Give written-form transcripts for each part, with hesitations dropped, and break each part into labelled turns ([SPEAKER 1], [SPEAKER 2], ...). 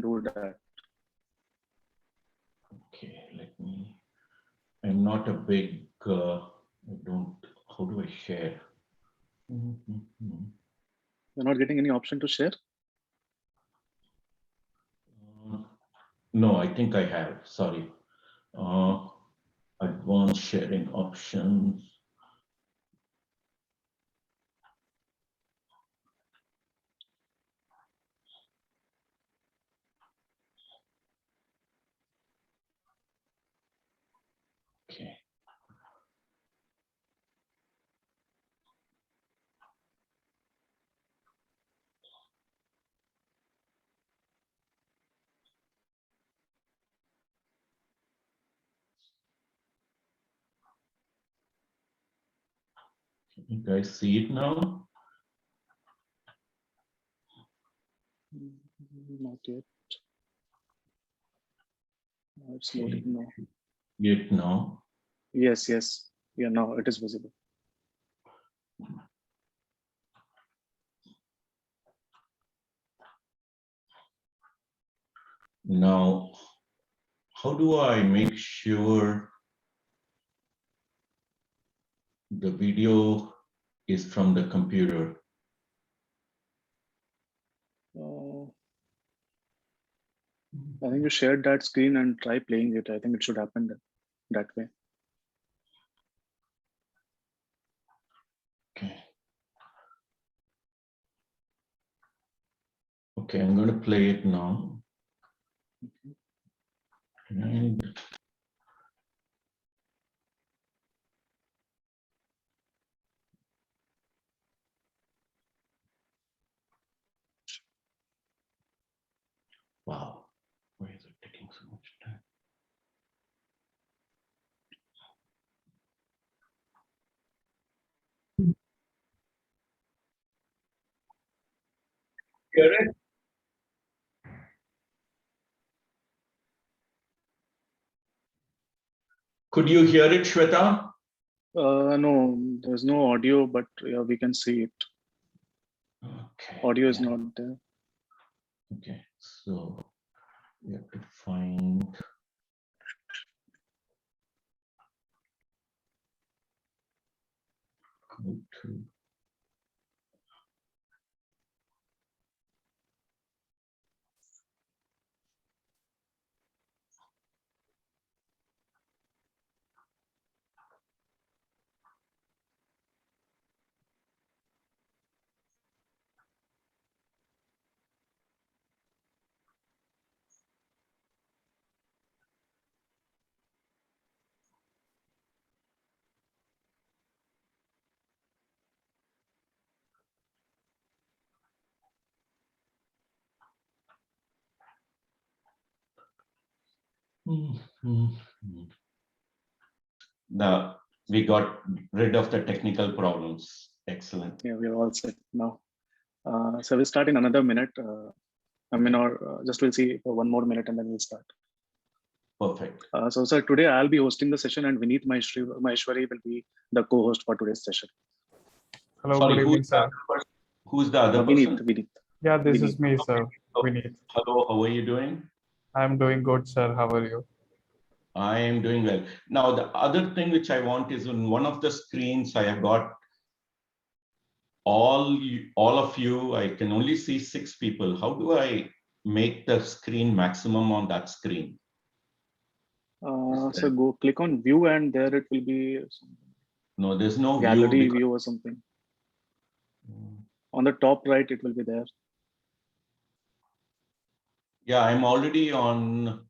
[SPEAKER 1] do that.
[SPEAKER 2] Okay, let me. I'm not a big. I don't. How do I share?
[SPEAKER 1] You're not getting any option to share?
[SPEAKER 2] No, I think I have. Sorry. Advanced sharing options. Okay. Can you guys see it now?
[SPEAKER 1] Not yet. It's
[SPEAKER 2] Okay.
[SPEAKER 1] loading now.
[SPEAKER 2] Yet now.
[SPEAKER 1] Yes, yes. Yeah, now it is visible.
[SPEAKER 2] Now, how do I make sure the video is from the computer?
[SPEAKER 1] I think you shared that screen and try playing it. I think it should happen that way.
[SPEAKER 2] Okay. Okay, I'm going to play it now.
[SPEAKER 1] Okay.
[SPEAKER 2] And wow, why is it taking so much time? Hear it? Could you hear it, Shweta?
[SPEAKER 1] No, there's no audio, but yeah, we can see it.
[SPEAKER 2] Okay.
[SPEAKER 1] Audio is not there.
[SPEAKER 2] Okay, so we have to find. Go to. Now we got rid of the technical problems. Excellent.
[SPEAKER 1] Yeah, we're all set now. So we'll start in another minute. I mean, or just we'll see for one more minute and then we'll start.
[SPEAKER 2] Perfect.
[SPEAKER 1] So, sir, today I'll be hosting the session and Vineet Maheshwari will be the co-host for today's session.
[SPEAKER 3] Hello,
[SPEAKER 2] Sorry,
[SPEAKER 3] good evening, sir.
[SPEAKER 2] Who's the other person?
[SPEAKER 1] Vineet.
[SPEAKER 3] Yeah, this
[SPEAKER 1] Vineet.
[SPEAKER 3] is me, sir. Vineet.
[SPEAKER 2] Hello, how are you doing?
[SPEAKER 3] I'm doing good, sir. How are you?
[SPEAKER 2] I am doing well. Now, the other thing which I want is on one of the screens, I have got all of you. I can only see 6 people. How do I make the screen maximum on that screen?
[SPEAKER 1] So go click on view and there it will be
[SPEAKER 2] No, there's no
[SPEAKER 1] gallery
[SPEAKER 2] view.
[SPEAKER 1] view or something. On the top right, it will be there.
[SPEAKER 2] Yeah, I'm already on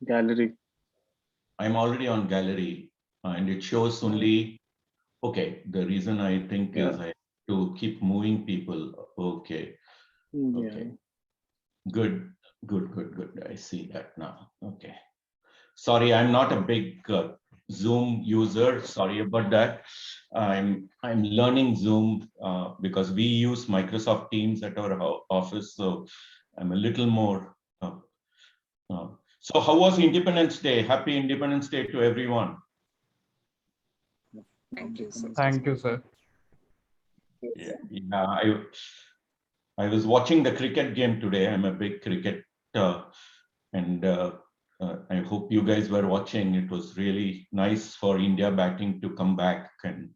[SPEAKER 1] Gallery.
[SPEAKER 2] I'm already on gallery and it shows only, okay, the reason I think is I have to keep moving people. Okay. Okay. Good. I see that now. Okay. Sorry, I'm not a big Zoom user. Sorry about that. I'm learning Zoom because we use Microsoft Teams at our office, so I'm a little more. So, how was Independence Day? Happy Independence Day to everyone.
[SPEAKER 3] Thank you, sir.
[SPEAKER 2] Yeah, I was watching the cricket game today. I'm a big cricket, and I hope you guys were watching. It was really nice for India batting to come back, and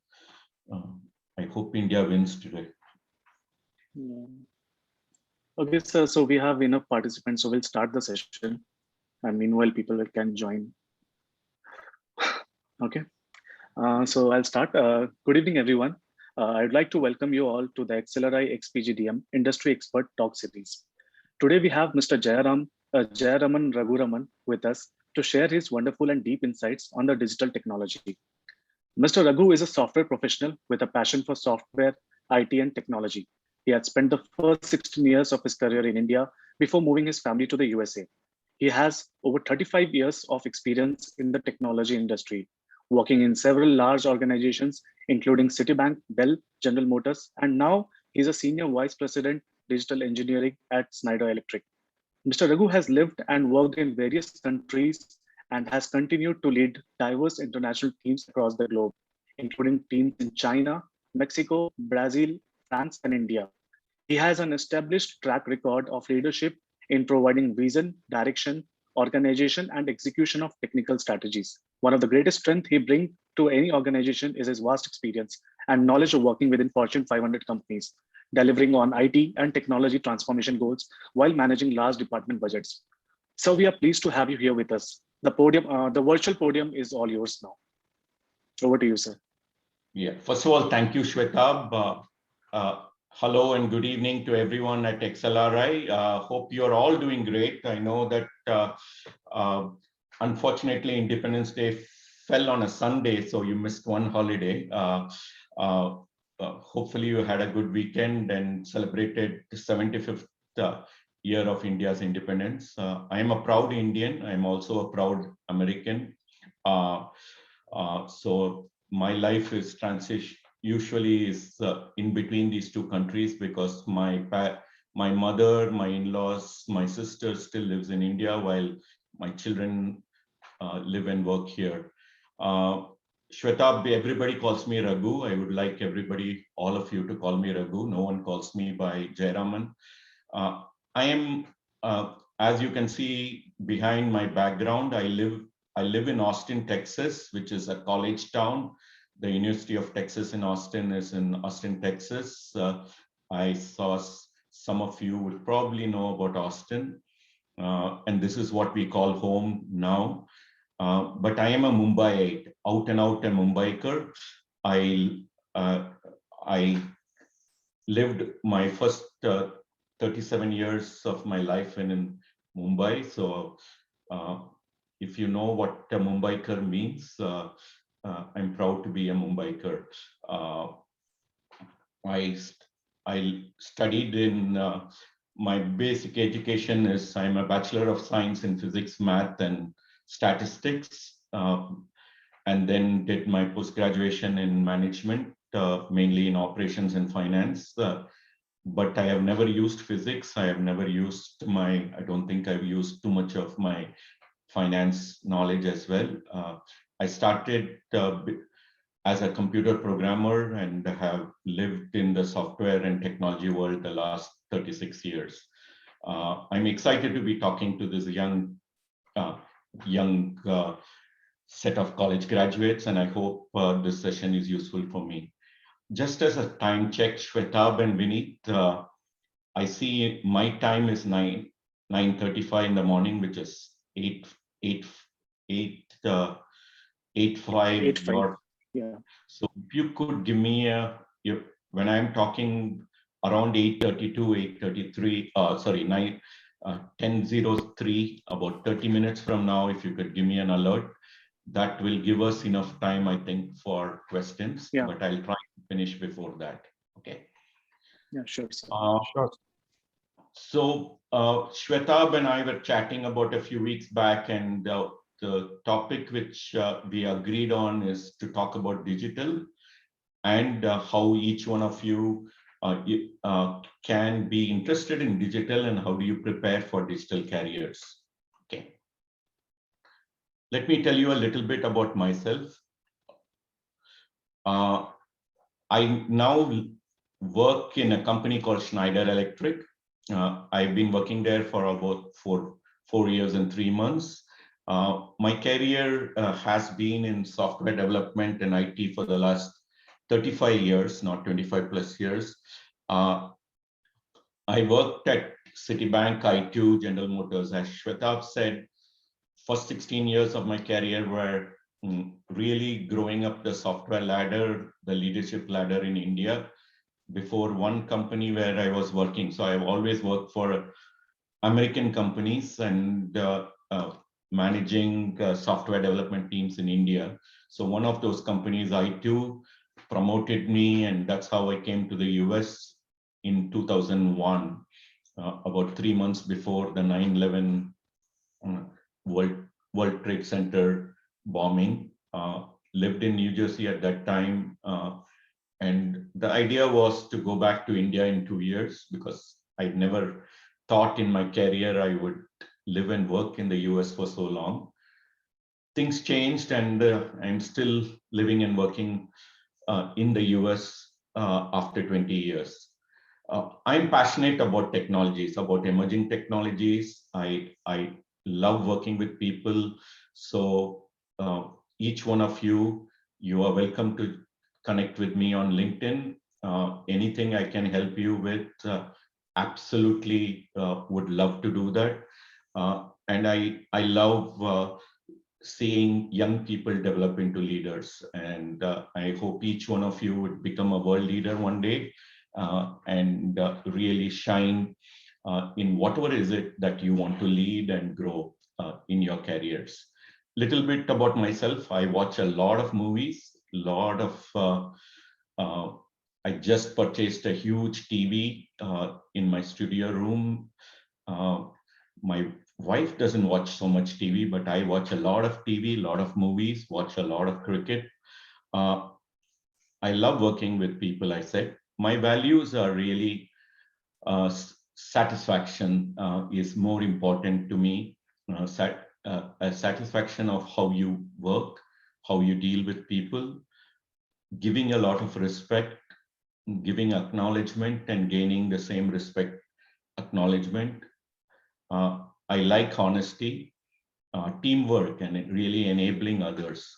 [SPEAKER 2] I hope India wins today.
[SPEAKER 1] Yeah. Okay, sir. So we have enough participants, so we'll start the session. And meanwhile, people can join. Okay. So I'll start. Good evening, everyone. I'd like to welcome you all to the XLRI XPGDM Industry Expert Talk Series. Today we have Mr. Jayaraman Rahuraman with us to share his wonderful and deep insights on the digital technology. Mr. Raghu is a software professional with a passion for software, IT, and technology. He had spent the first 16 years of his career in India before moving his family to the USA. He has over 35 years of experience in the technology industry, working in several large organizations, including Citibank, Bell, General Motors, and now he's a senior vice president, digital engineering at Schneider Electric. Mr. Raghu has lived and worked in various countries and has continued to lead diverse international teams across the globe, including teams in China, Mexico, Brazil, France, and India. He has an established track record of leadership in providing vision, direction, organization, and execution of technical strategies. One of the greatest strengths he brings to any organization is his vast experience and knowledge of working within Fortune 500 companies, delivering on IT and technology transformation goals while managing large department budgets. So we are pleased to have you here with us. The virtual podium is all yours now. Over to you, sir.
[SPEAKER 2] Yeah. First of all, thank you, Shwetab. Hello and good evening to everyone at XLRI. Hope you're all doing great. I know that unfortunately Independence Day fell on a Sunday, so you missed one holiday. Hopefully you had a good weekend and celebrated the 75th year of India's independence. I am a proud Indian. I'm also a proud American. So my life is usually is in between these two countries because my mother, my in-laws, my sister still lives in India while my children live and work here. Shwetab, everybody calls me Raghu. I would like everybody, all of you, to call me Raghu. No one calls me by Jayaraman. I am, as you can see behind my background, I live in Austin, Texas, which is a college town. The University of Texas in Austin is in Austin, Texas. I saw some of you would probably know about Austin. And this is what we call home now. But I am a Mumbaiite, out and out a Mumbaiker. I lived my first 37 years of my life in Mumbai. So if you know what a Mumbaiker means, I'm proud to be a Mumbaiker. I studied in, my basic education is I'm a Bachelor of Science in Physics, Math, and Statistics, and then did my post-graduation in management, mainly in operations and finance. But I have never used physics. I have never used I don't think I've used too much of my finance knowledge as well. I started as a computer programmer and have lived in the software and technology world the last 36 years. I'm excited to be talking to this young set of college graduates, and I hope this session is useful for me. Just as a time check, Shwetab and Vineet, I see my time is 9:35 in the morning, which is 8:05.
[SPEAKER 1] Yeah.
[SPEAKER 2] So if you could give me when I'm talking around 8:32, 8:33, sorry, 10:03, about 30 minutes from now, if you could give me an alert, that will give us enough time, I think, for questions. Yeah. But I'll try to finish before that. Okay.
[SPEAKER 1] Yeah, sure.
[SPEAKER 3] Sure.
[SPEAKER 2] So Shwetab and I were chatting about a few weeks back, and the topic which we agreed on is to talk about digital and how each one of you can be interested in digital and how do you prepare for digital careers. Okay. Let me tell you a little bit about myself. I now work in a company called Schneider Electric. I've been working there for about four years and 3 months. My career has been in software development and IT for the last 35 years, not 25 plus years. I worked at Citibank, I2, General Motors. As Shwetab said, first 16 years of my career were really growing up the software ladder, the leadership ladder in India, before one company where I was working. So I've always worked for American companies and managing software development teams in India. So one of those companies, I2, promoted me, and that's how I came to the US in 2001, about 3 months before the 9/11 World Trade Center bombing. Lived in New Jersey at that time. And the idea was to go back to India in 2 years, because I'd never thought in my career I would live and work in the US for so long. Things changed, and I'm still living and working in the US after 20 years. I'm passionate about technologies, about emerging technologies. I love working with people. So each one of you are welcome to connect with me on LinkedIn. Anything I can help you with, absolutely would love to do that. And I love seeing young people develop into leaders. And I hope each one of you would become a world leader one day and really shine in whatever is it that you want to lead and grow in your careers. Little bit about myself. I watch a lot of movies, I just purchased a huge TV in my studio room. My wife doesn't watch so much TV, but I watch a lot of TV, a lot of movies, watch a lot of cricket. I love working with people, I said. My values are really satisfaction is more important to me. A satisfaction of how you work, how you deal with people, giving a lot of respect, giving acknowledgement and gaining the same respect, acknowledgement. I like honesty, teamwork, and really enabling others.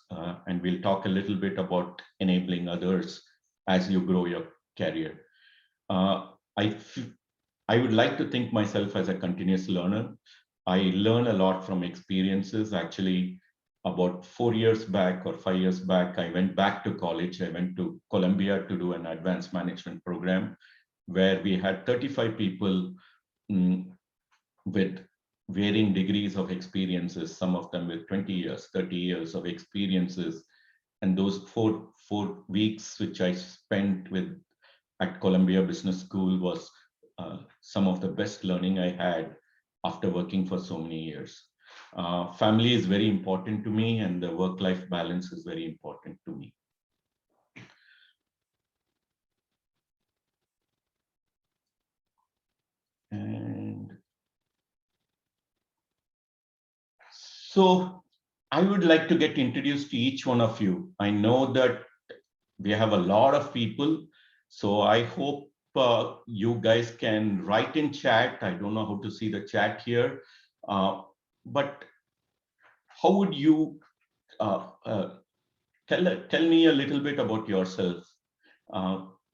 [SPEAKER 2] And we'll talk a little bit about enabling others as you grow your career. I would like to think myself as a continuous learner. I learn a lot from experiences. Actually, about 4 years back or 5 years back, I went back to college. I went to Columbia to do an advanced management program where we had 35 people with varying degrees of experiences, some of them with 20 years, 30 years of experiences. And those four weeks which I spent with at Columbia Business School was some of the best learning I had after working for so many years. Family is very important to me, and the work-life balance is very important to me. And so I would like to get introduced to each one of you. I know that we have a lot of people, so I hope you guys can write in chat. I don't know how to see the chat here, but how would you tell me a little bit about yourself?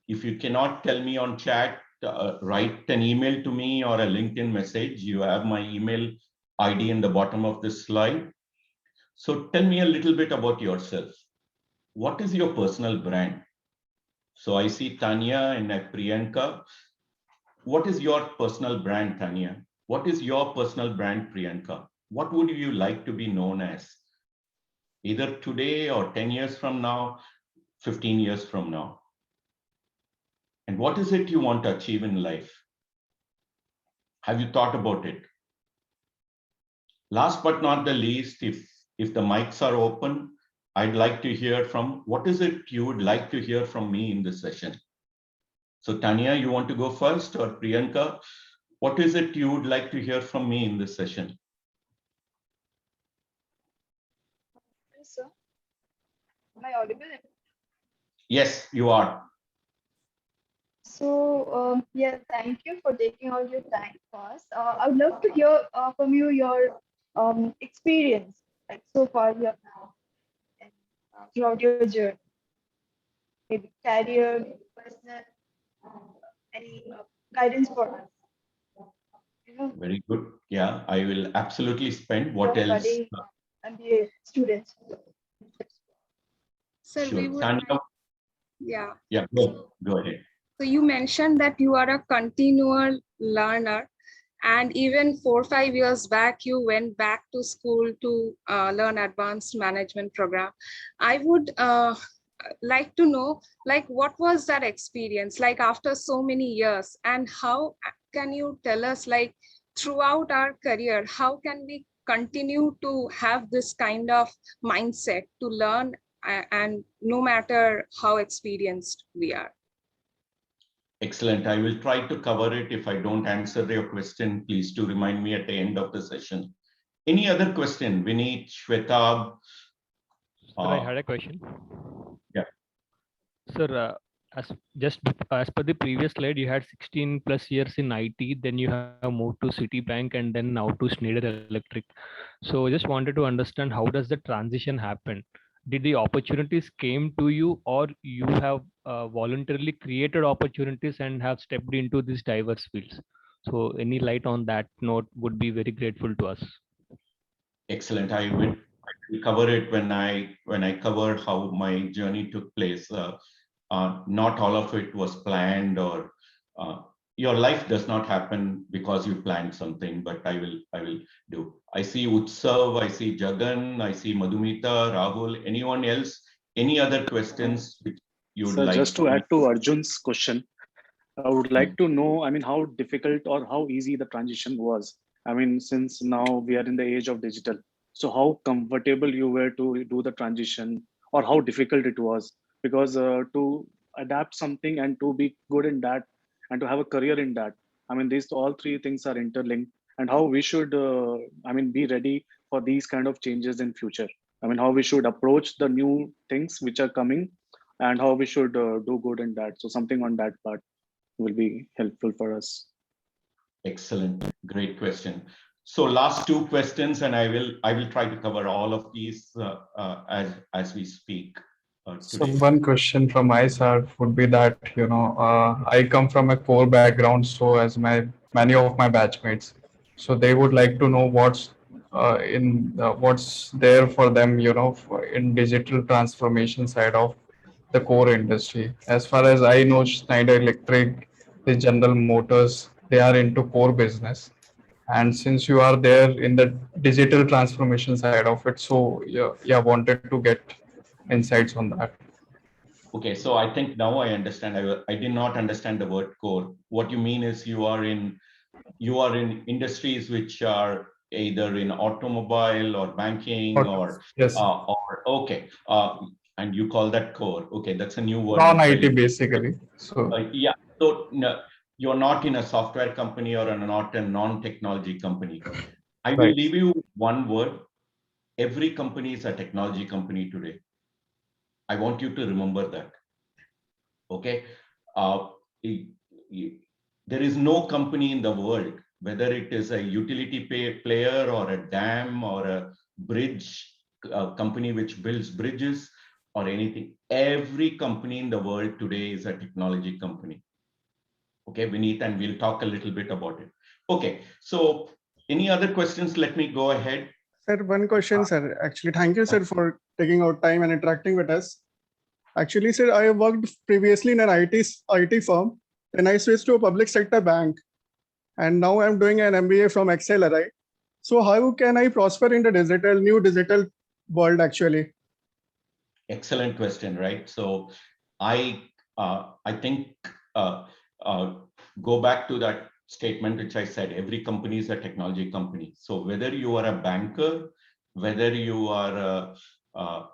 [SPEAKER 2] If you cannot tell me on chat, write an email to me or a LinkedIn message. You have my email ID in the bottom of this slide. So tell me a little bit about yourself. What is your personal brand? So I see Tanya and Priyanka. What is your personal brand, Tanya? What is your personal brand, Priyanka? What would you like to be known as? Either today or 10 years from now, 15 years from now. And what is it you want to achieve in life? Have you thought about it? Last but not the least, if the mics are open, I'd like to hear from, what is it you would like to hear from me in this session? So Tanya, you want to go first, or Priyanka? What is it you would like to hear from me in this session?
[SPEAKER 4] Yes, sir. Am I audible?
[SPEAKER 2] Yes, you are.
[SPEAKER 4] Yeah, thank you for taking all your time first. I would love to hear from you your experience, like so far you have now, and throughout your journey, maybe career, personal, any guidance for us.
[SPEAKER 2] Very good. Yeah, I will absolutely spend. What else?
[SPEAKER 4] Budding MBA students.
[SPEAKER 5] Sir, we
[SPEAKER 2] Sure.
[SPEAKER 5] would
[SPEAKER 2] Tanya,
[SPEAKER 5] like, yeah.
[SPEAKER 2] yeah,
[SPEAKER 5] So,
[SPEAKER 2] go ahead.
[SPEAKER 5] so you mentioned that you are a continual learner, and even 4 or 5 years back, you went back to school to learn advanced management program. I would like to know, like, what was that experience like after so many years, and how can you tell us, like, throughout our career, how can we continue to have this kind of mindset to learn, and no matter how experienced we are?
[SPEAKER 2] Excellent. I will try to cover it. If I don't answer your question, please do remind me at the end of the session. Any other question? Vineet, Shwetab?
[SPEAKER 6] Sir, I had a question.
[SPEAKER 2] Yeah.
[SPEAKER 6] Sir, as per the previous slide, you had 16 plus years in IT, then you have moved to Citibank and then now to Schneider Electric. So I just wanted to understand, how does the transition happen? Did the opportunities came to you, or you have voluntarily created opportunities and have stepped into these diverse fields? So any light on that note would be very grateful to us.
[SPEAKER 2] Excellent. I will cover it when I cover how my journey took place. Not all of it was planned, or your life does not happen because you planned something, but I will do. I see Utsav, I see Jagan, I see Madhumita, Rahul. Anyone else? Any other questions which you would like?
[SPEAKER 1] Just to add to Arjun's question, I would like to know, I mean, how difficult or how easy the transition was. I mean, since now we are in the age of digital, so how comfortable you were to do the transition, or how difficult it was? Because to adapt something and to be good in that and to have a career in that, I mean, these all three things are interlinked, and how we should, I mean, be ready for these kind of changes in future. I mean, how we should approach the new things which are coming, and how we should do good in that. So something on that part will be helpful for us.
[SPEAKER 2] Excellent. Great question. So last two questions, and I will try to cover all of these as we speak
[SPEAKER 3] So
[SPEAKER 2] today.
[SPEAKER 3] one question from my side would be that, I come from a core background, so as many of my batchmates, so they would like to know what's there for them, in digital transformation side of the core industry. As far as I know, Schneider Electric, the General Motors, they are into core business. And since you are there in the digital transformation side of it, so yeah, wanted to get insights on that.
[SPEAKER 2] Okay, so I think now I understand. I did not understand the word core. What you mean is you are in industries which are either in automobile or banking or
[SPEAKER 3] Yes,
[SPEAKER 2] okay, and you call that core. Okay, that's a new word.
[SPEAKER 3] non-IT basically. So
[SPEAKER 2] Yeah, so no, you're not in a software company or not a non-technology company. I will
[SPEAKER 3] right.
[SPEAKER 2] leave you one word. Every company is a technology company today. I want you to remember that. Okay, uh, there is no company in the world, whether it is a utility player or a dam or a bridge company which builds bridges or anything. Every company in the world today is a technology company. Okay, Vineet, and we'll talk a little bit about it. Okay, so any other questions? Let me go ahead.
[SPEAKER 7] Sir, one question, sir. Actually, thank you, sir, for taking out time and interacting with us. Actually, sir, I worked previously in an IT firm. Then I switched to a public sector bank. And now I'm doing an MBA from XLRI. So how can I prosper in the new digital world, actually?
[SPEAKER 2] Excellent question, right? So I think go back to that statement which I said, every company is a technology company. So whether you are a banker, whether you are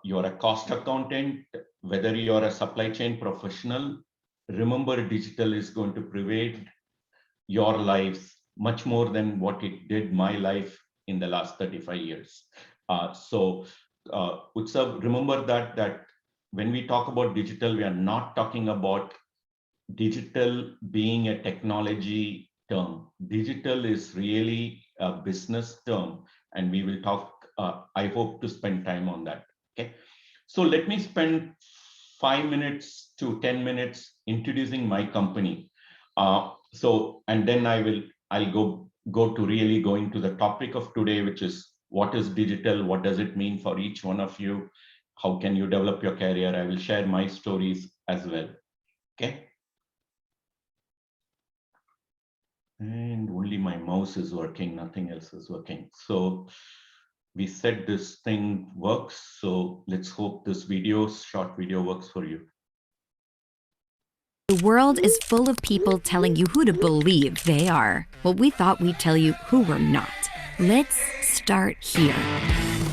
[SPEAKER 2] you're a cost accountant, whether you're a supply chain professional, remember digital is going to pervade your lives much more than what it did my life in the last 35 years. Utsav, remember that when we talk about digital, we are not talking about digital being a technology term. Digital is really a business term, and we will talk, I hope to spend time on that. Okay, so let me spend 5 minutes to 10 minutes introducing my company. And then I'll go to really going to the topic of today, which is what is digital, what does it mean for each one of you, how can you develop your career. I will share my stories as well. Okay. And only my mouse is working, nothing else is working. So we said this thing works. So let's hope this short video works for you.
[SPEAKER 8] The world is full of people telling you who to believe they are. Well, we thought we'd tell you who we're not. Let's start here.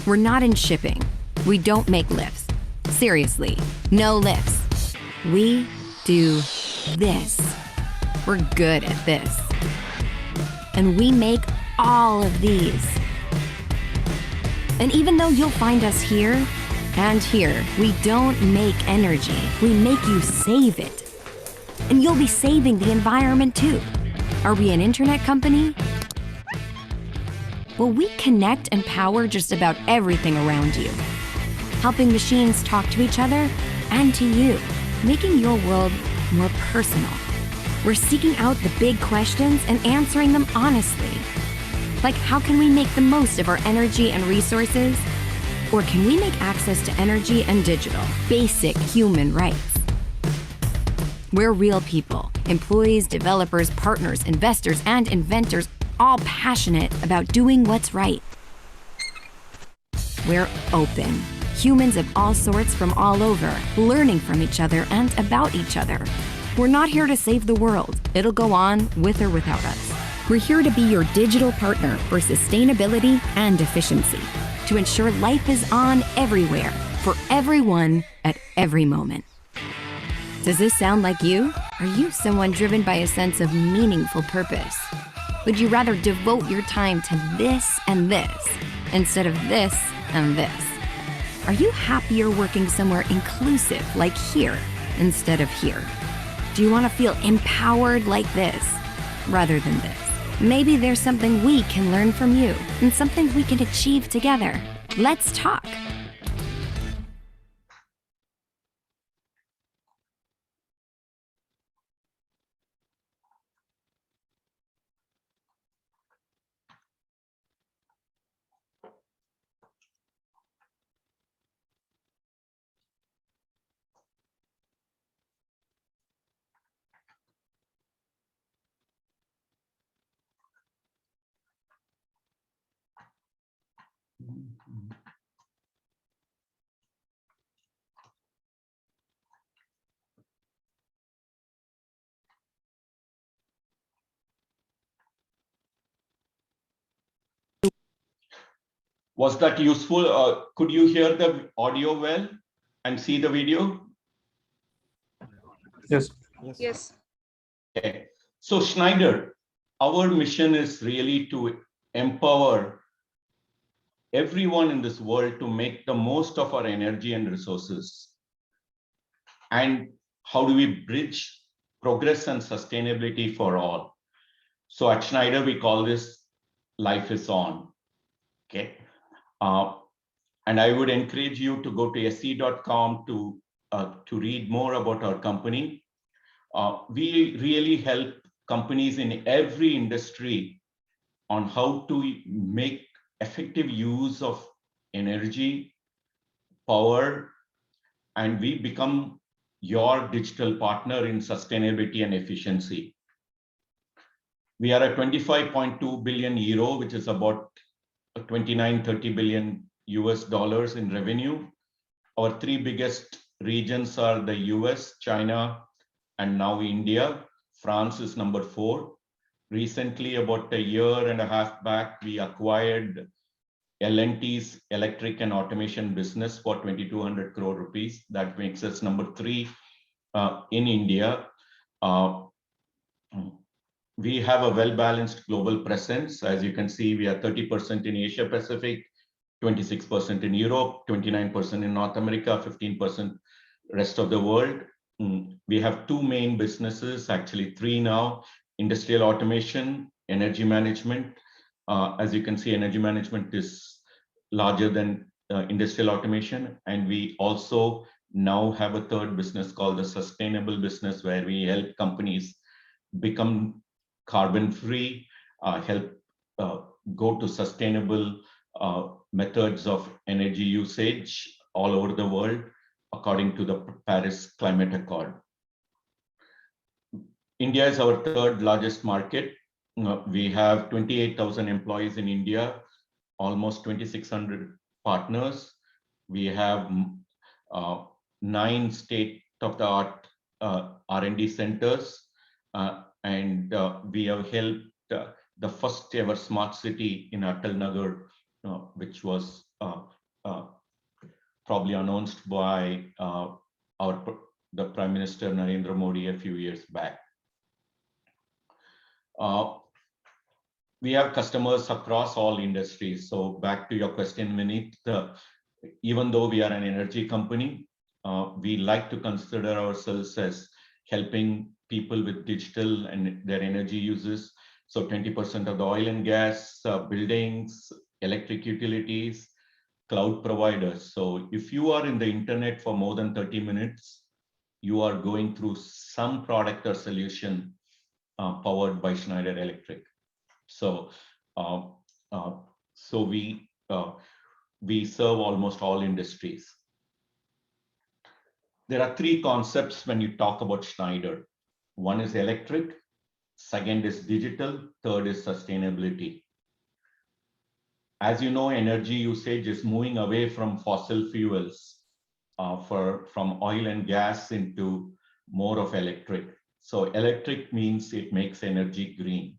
[SPEAKER 8] We're not in shipping. We don't make lifts. Seriously, no lifts. We do this. We're good at this. And we make all of these. And even though you'll find us here and here, we don't make energy. We make you save it. And you'll be saving the environment too. Are we an internet company? Well, we connect and power just about everything around you, helping machines talk to each other and to you, making your world more personal. We're seeking out the big questions and answering them honestly. Like, how can we make the most of our energy and resources? Or can we make access to energy and digital basic human rights? We're real people, employees, developers, partners, investors, and inventors, all passionate about doing what's right. We're open. Humans of all sorts from all over, learning from each other and about each other. We're not here to save the world. It'll go on with or without us. We're here to be your digital partner for sustainability and efficiency, to ensure life is on everywhere, for everyone, at every moment. Does this sound like you? Are you someone driven by a sense of meaningful purpose? Would you rather devote your time to this and this instead of this and this? Are you happier working somewhere inclusive like here instead of here? Do you want to feel empowered like this rather than this? Maybe there's something we can learn from you and something we can achieve together. Let's talk.
[SPEAKER 2] Was that useful? Could you hear the audio well and see the video?
[SPEAKER 3] Yes.
[SPEAKER 5] Yes.
[SPEAKER 2] Okay. So Schneider, our mission is really to empower everyone in this world to make the most of our energy and resources. And how do we bridge progress and sustainability for all? So at Schneider, we call this Life is On. Okay. And I would encourage you to go to se.com to read more about our company. We really help companies in every industry on how to make effective use of energy, power, and we become your digital partner in sustainability and efficiency. We are at 25.2 billion euro, which is about 29-30 billion US dollars in revenue. Our three biggest regions are the US, China, and now India. France is number 4. Recently, about a year and a half back, we acquired L&T's electric and automation business for 2,200 crore rupees. That makes us number 3 in India. We have a well-balanced global presence. As you can see, we are 30% in Asia Pacific, 26% in Europe, 29% in North America, 15% rest of the world. We have two main businesses, actually three now: industrial automation, energy management. As you can see, energy management is larger than industrial automation. And we also now have a third business called the sustainable business, where we help companies become carbon free, help go to sustainable methods of energy usage all over the world, according to the Paris Climate Accord. India is our third largest market. We have 28,000 employees in India, almost 2,600 partners. We have 9 state-of-the-art R&D centers, and we have helped the first ever smart city in Atal Nagar, which was probably announced by the Prime Minister Narendra Modi a few years back. We have customers across all industries. So back to your question, Vineet, even though we are an energy company, we like to consider ourselves as helping people with digital and their energy uses. So 20% of the oil and gas, buildings, electric utilities, cloud providers. So if you are in the internet for more than 30 minutes, you are going through some product or solution powered by Schneider Electric. So, we serve almost all industries. There are 3 concepts when you talk about Schneider. One is electric, second is digital, third is sustainability. As you know, energy usage is moving away from fossil fuels, from oil and gas into more of electric. So electric means it makes energy green.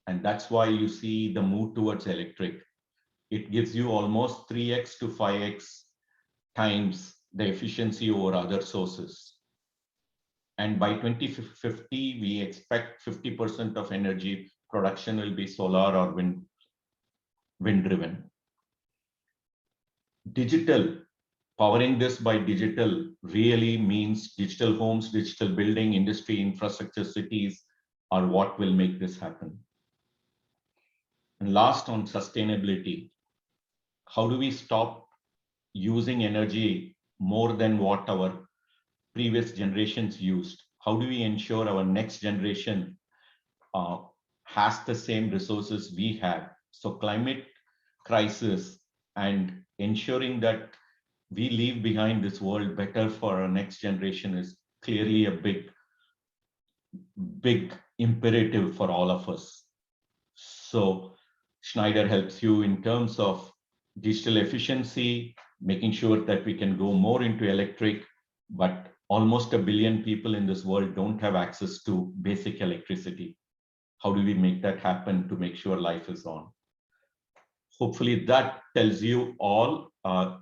[SPEAKER 2] And that's why you see the move towards electric. It gives you almost 3x to 5x times the efficiency over other sources. And by 2050, we expect 50% of energy production will be solar or wind driven. Digital, powering this by digital really means digital homes, digital building, industry, infrastructure, cities are what will make this happen. And last, on sustainability, how do we stop using energy more than what our previous generations used? How do we ensure our next generation has the same resources we have? So climate crisis and ensuring that we leave behind this world better for our next generation is clearly a big imperative for all of us. So Schneider helps you in terms of digital efficiency, making sure that we can go more into electric, but almost 1 billion people in this world don't have access to basic electricity. How do we make that happen to make sure life is on? Hopefully that tells you all.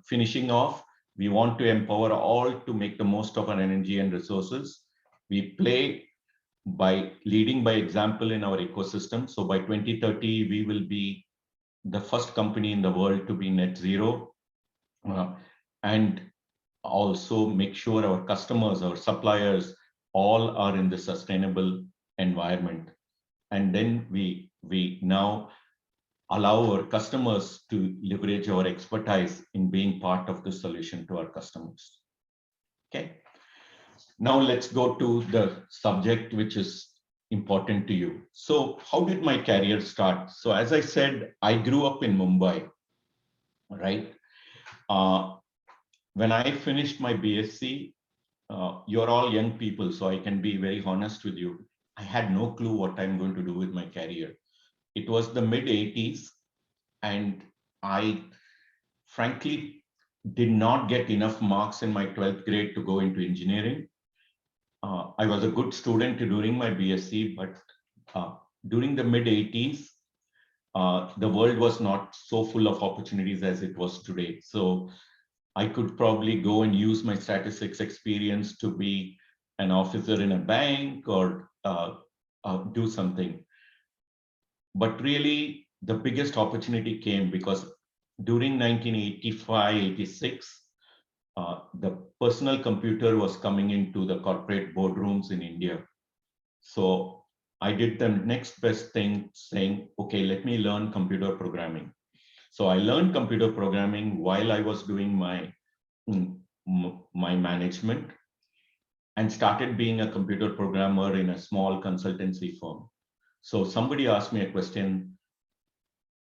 [SPEAKER 2] Finishing off, we want to empower all to make the most of our energy and resources. We play by leading by example in our ecosystem. So by 2030, we will be the first company in the world to be net zero, and also make sure our customers, our suppliers, all are in the sustainable environment. And then we now allow our customers to leverage our expertise in being part of the solution to our customers. Okay. Now let's go to the subject which is important to you. So how did my career start? So as I said, I grew up in Mumbai, right? When I finished my BSc, you're all young people, so I can be very honest with you. I had no clue what I'm going to do with my career. It was the mid-80s, and I frankly did not get enough marks in my 12th grade to go into engineering. I was a good student during my BSc, but during the mid-80s, the world was not so full of opportunities as it was today. So I could probably go and use my statistics experience to be an officer in a bank or do something. But really, the biggest opportunity came because during 1985-86, the personal computer was coming into the corporate boardrooms in India. So I did the next best thing, saying, okay, let me learn computer programming. So I learned computer programming while I was doing my management, and started being a computer programmer in a small consultancy firm. So somebody asked me a question,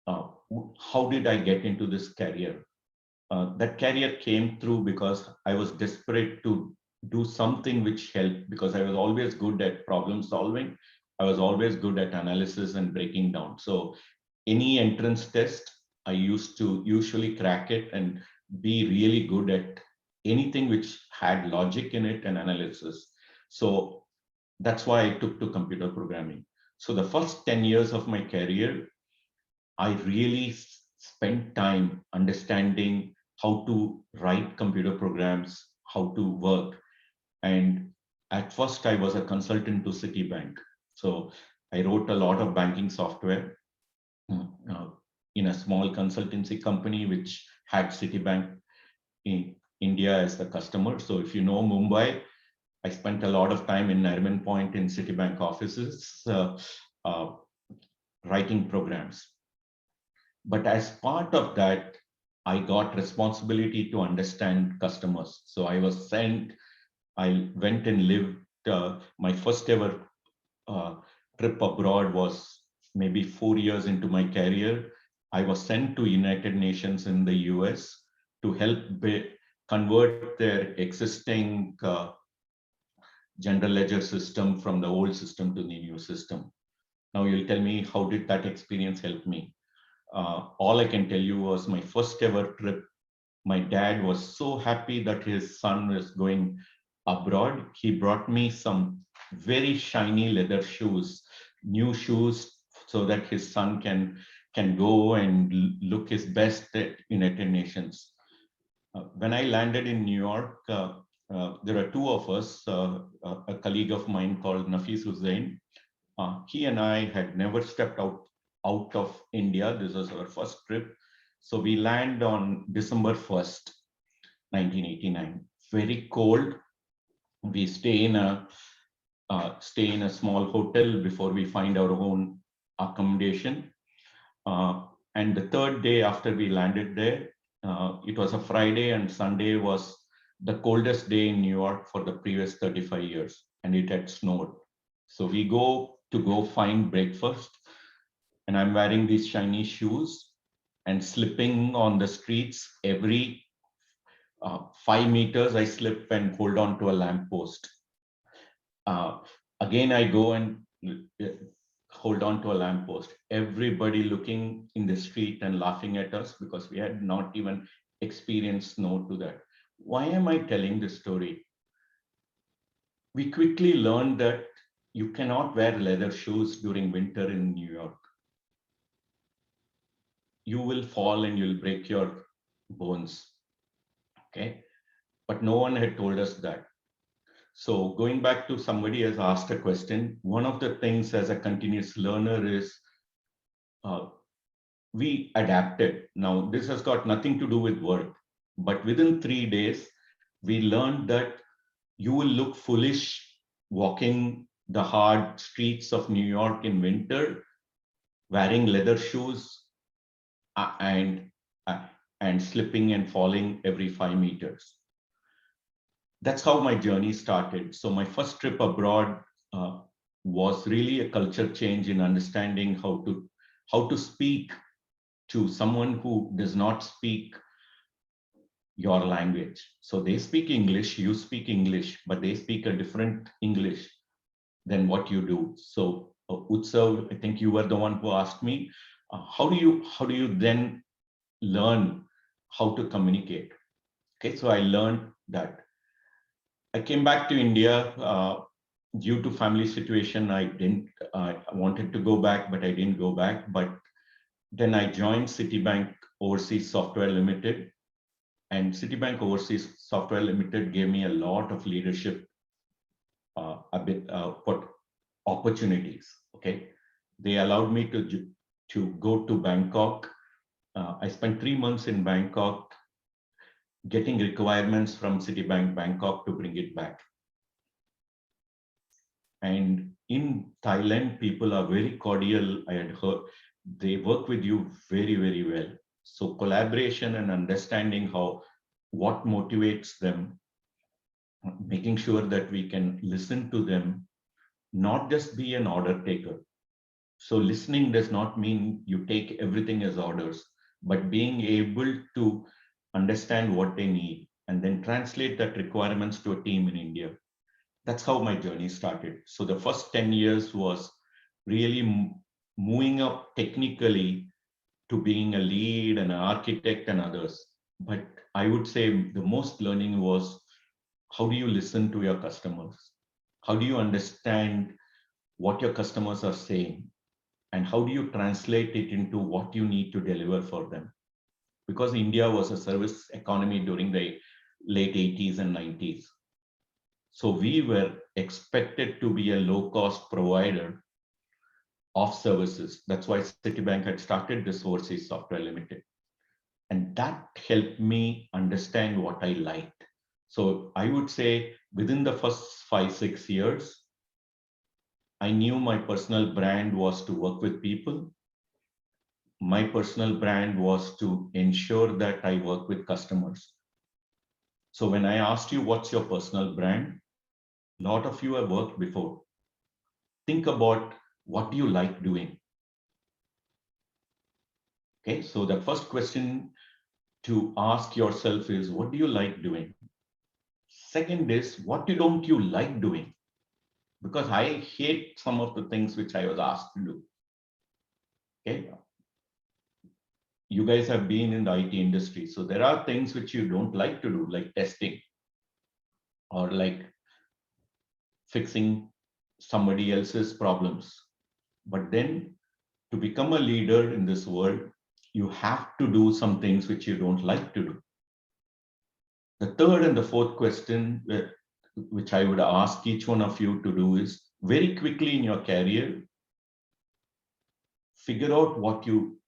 [SPEAKER 2] how did I get into this career? That career came through because I was desperate to do something which helped, because I was always good at problem solving. I was always good at analysis and breaking down. So any entrance test, I used to usually crack it and be really good at anything which had logic in it and analysis. So that's why I took to computer programming. So the first 10 years of my career, I really spent time understanding how to write computer programs, how to work. And at first I was a consultant to Citibank. So I wrote a lot of banking software in a small consultancy company which had Citibank in India as the customer. So if you know Mumbai, I spent a lot of time in Nariman Point in Citibank offices writing programs. But as part of that, I got responsibility to understand customers. So I went and lived, my first ever trip abroad was maybe 4 years into my career. I was sent to United Nations in the US to help convert their existing general ledger system from the old system to the new system. Now you'll tell me, how did that experience help me? All I can tell you was my first ever trip. My dad was so happy that his son was going abroad. He brought me some very shiny leather shoes, new shoes, so that his son can go and look his best at United Nations. When I landed in New York, there are two of us, a colleague of mine called Nafis Hussain. He and I had never stepped out of India. This was our first trip. So we land on December 1st, 1989. Very cold. We stay in a small hotel before we find our own accommodation. And the third day after we landed there, it was a Friday, and Sunday was the coldest day in New York for the previous 35 years, and it had snowed. So we go find breakfast, and I'm wearing these shiny shoes and slipping on the streets. Every 5 meters, I slip and hold on to a lamppost. Again, I go and hold on to a lamppost. Everybody looking in the street and laughing at us because we had not even experienced snow to that. Why am I telling this story? We quickly learned that you cannot wear leather shoes during winter in New York. You will fall and you'll break your bones. Okay, but no one had told us that. So going back to somebody has asked a question, one of the things as a continuous learner is we adapted. Now, this has got nothing to do with work, but within 3 days, we learned that you will look foolish walking the hard streets of New York in winter, wearing leather shoes and slipping and falling every 5 meters. That's how my journey started. So my first trip abroad was really a culture change in understanding how to speak to someone who does not speak your language. So they speak English, you speak English, but they speak a different English than what you do. So Utsav, I think you were the one who asked me, how do you then learn how to communicate? Okay, so I learned that. I came back to India due to family situation. I wanted to go back, but I didn't go back. But then I joined Citibank Overseas Software Limited, and Citibank Overseas Software Limited gave me a lot of leadership opportunities. Okay, they allowed me to go to Bangkok. I spent 3 months in Bangkok getting requirements from Citibank Bangkok to bring it back. And in Thailand, people are very cordial. I had heard they work with you very, very well. So collaboration and understanding what motivates them, making sure that we can listen to them, not just be an order taker. So listening does not mean you take everything as orders, but being able to understand what they need and then translate that requirements to a team in India. That's how my journey started. So the first 10 years was really moving up technically to being a lead and an architect and others. But I would say the most learning was, how do you listen to your customers? How do you understand what your customers are saying? And how do you translate it into what you need to deliver for them? Because India was a service economy during the late 80s and 90s. So we were expected to be a low-cost provider of services. That's why Citibank had started this Overseas Software Limited. And that helped me understand what I liked. So I would say within the first 5-6 years, I knew my personal brand was to work with people. My personal brand was to ensure that I work with customers. So when I asked you, what's your personal brand? A lot of you have worked before. Think about what do you like doing? Okay, so the first question to ask yourself is, what do you like doing? Second is, what don't you like doing? Because I hate some of the things which I was asked to do. Okay. You guys have been in the IT industry. So there are things which you don't like to do, like testing or like fixing somebody else's problems. But then to become a leader in this world, you have to do some things which you don't like to do. The third and the fourth question, which I would ask each one of you to do, is very quickly in your career, figure out what you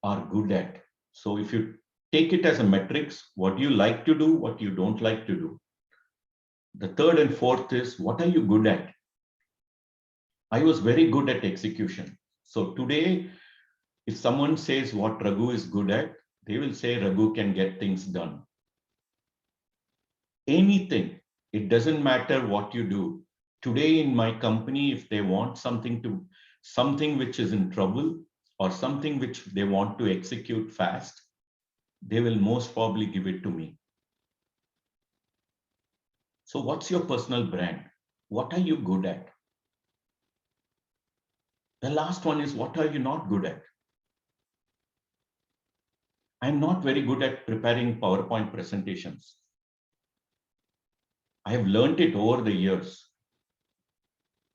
[SPEAKER 2] are good at. So if you take it as a metrics, what do you like to do, what you don't like to do. The third and fourth is, what are you good at? I was very good at execution. So today, if someone says what Raghu is good at, they will say Raghu can get things done. Anything, it doesn't matter what you do. Today in my company, if they want something which is in trouble or something which they want to execute fast, they will most probably give it to me. So what's your personal brand? What are you good at? The last one is, what are you not good at? I'm not very good at preparing PowerPoint presentations. I have learned it over the years.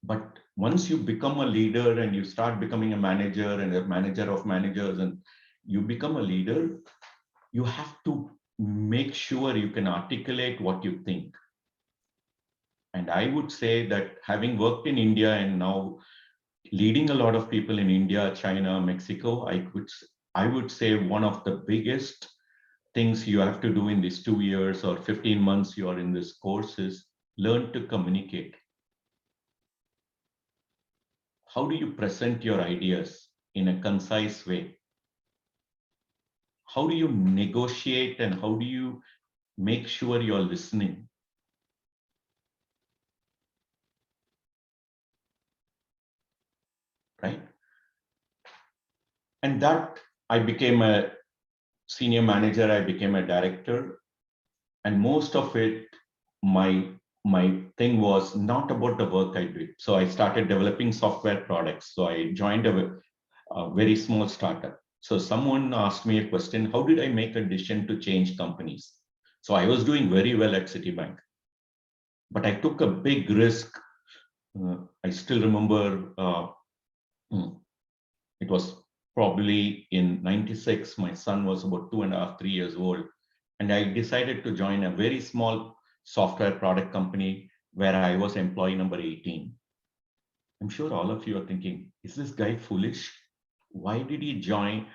[SPEAKER 2] But once you become a leader and you start becoming a manager and a manager of managers and you become a leader, you have to make sure you can articulate what you think. And I would say that having worked in India and now leading a lot of people in India, China, Mexico, I would say one of the biggest things you have to do in these 2 years or 15 months you are in this course is learn to communicate. How do you present your ideas in a concise way? How do you negotiate and how do you make sure you're listening? Right? And that I became a senior manager, I became a director, and most of it, my thing was not about the work I did. So I started developing software products. So I joined a very small startup. So someone asked me a question, how did I make a decision to change companies? So I was doing very well at Citibank, but I took a big risk. I still remember it was probably in 96, my son was about 2.5, 3 years old. And I decided to join a very small software product company where I was employee number 18. I'm sure all of you are thinking, is this guy foolish? Why did he join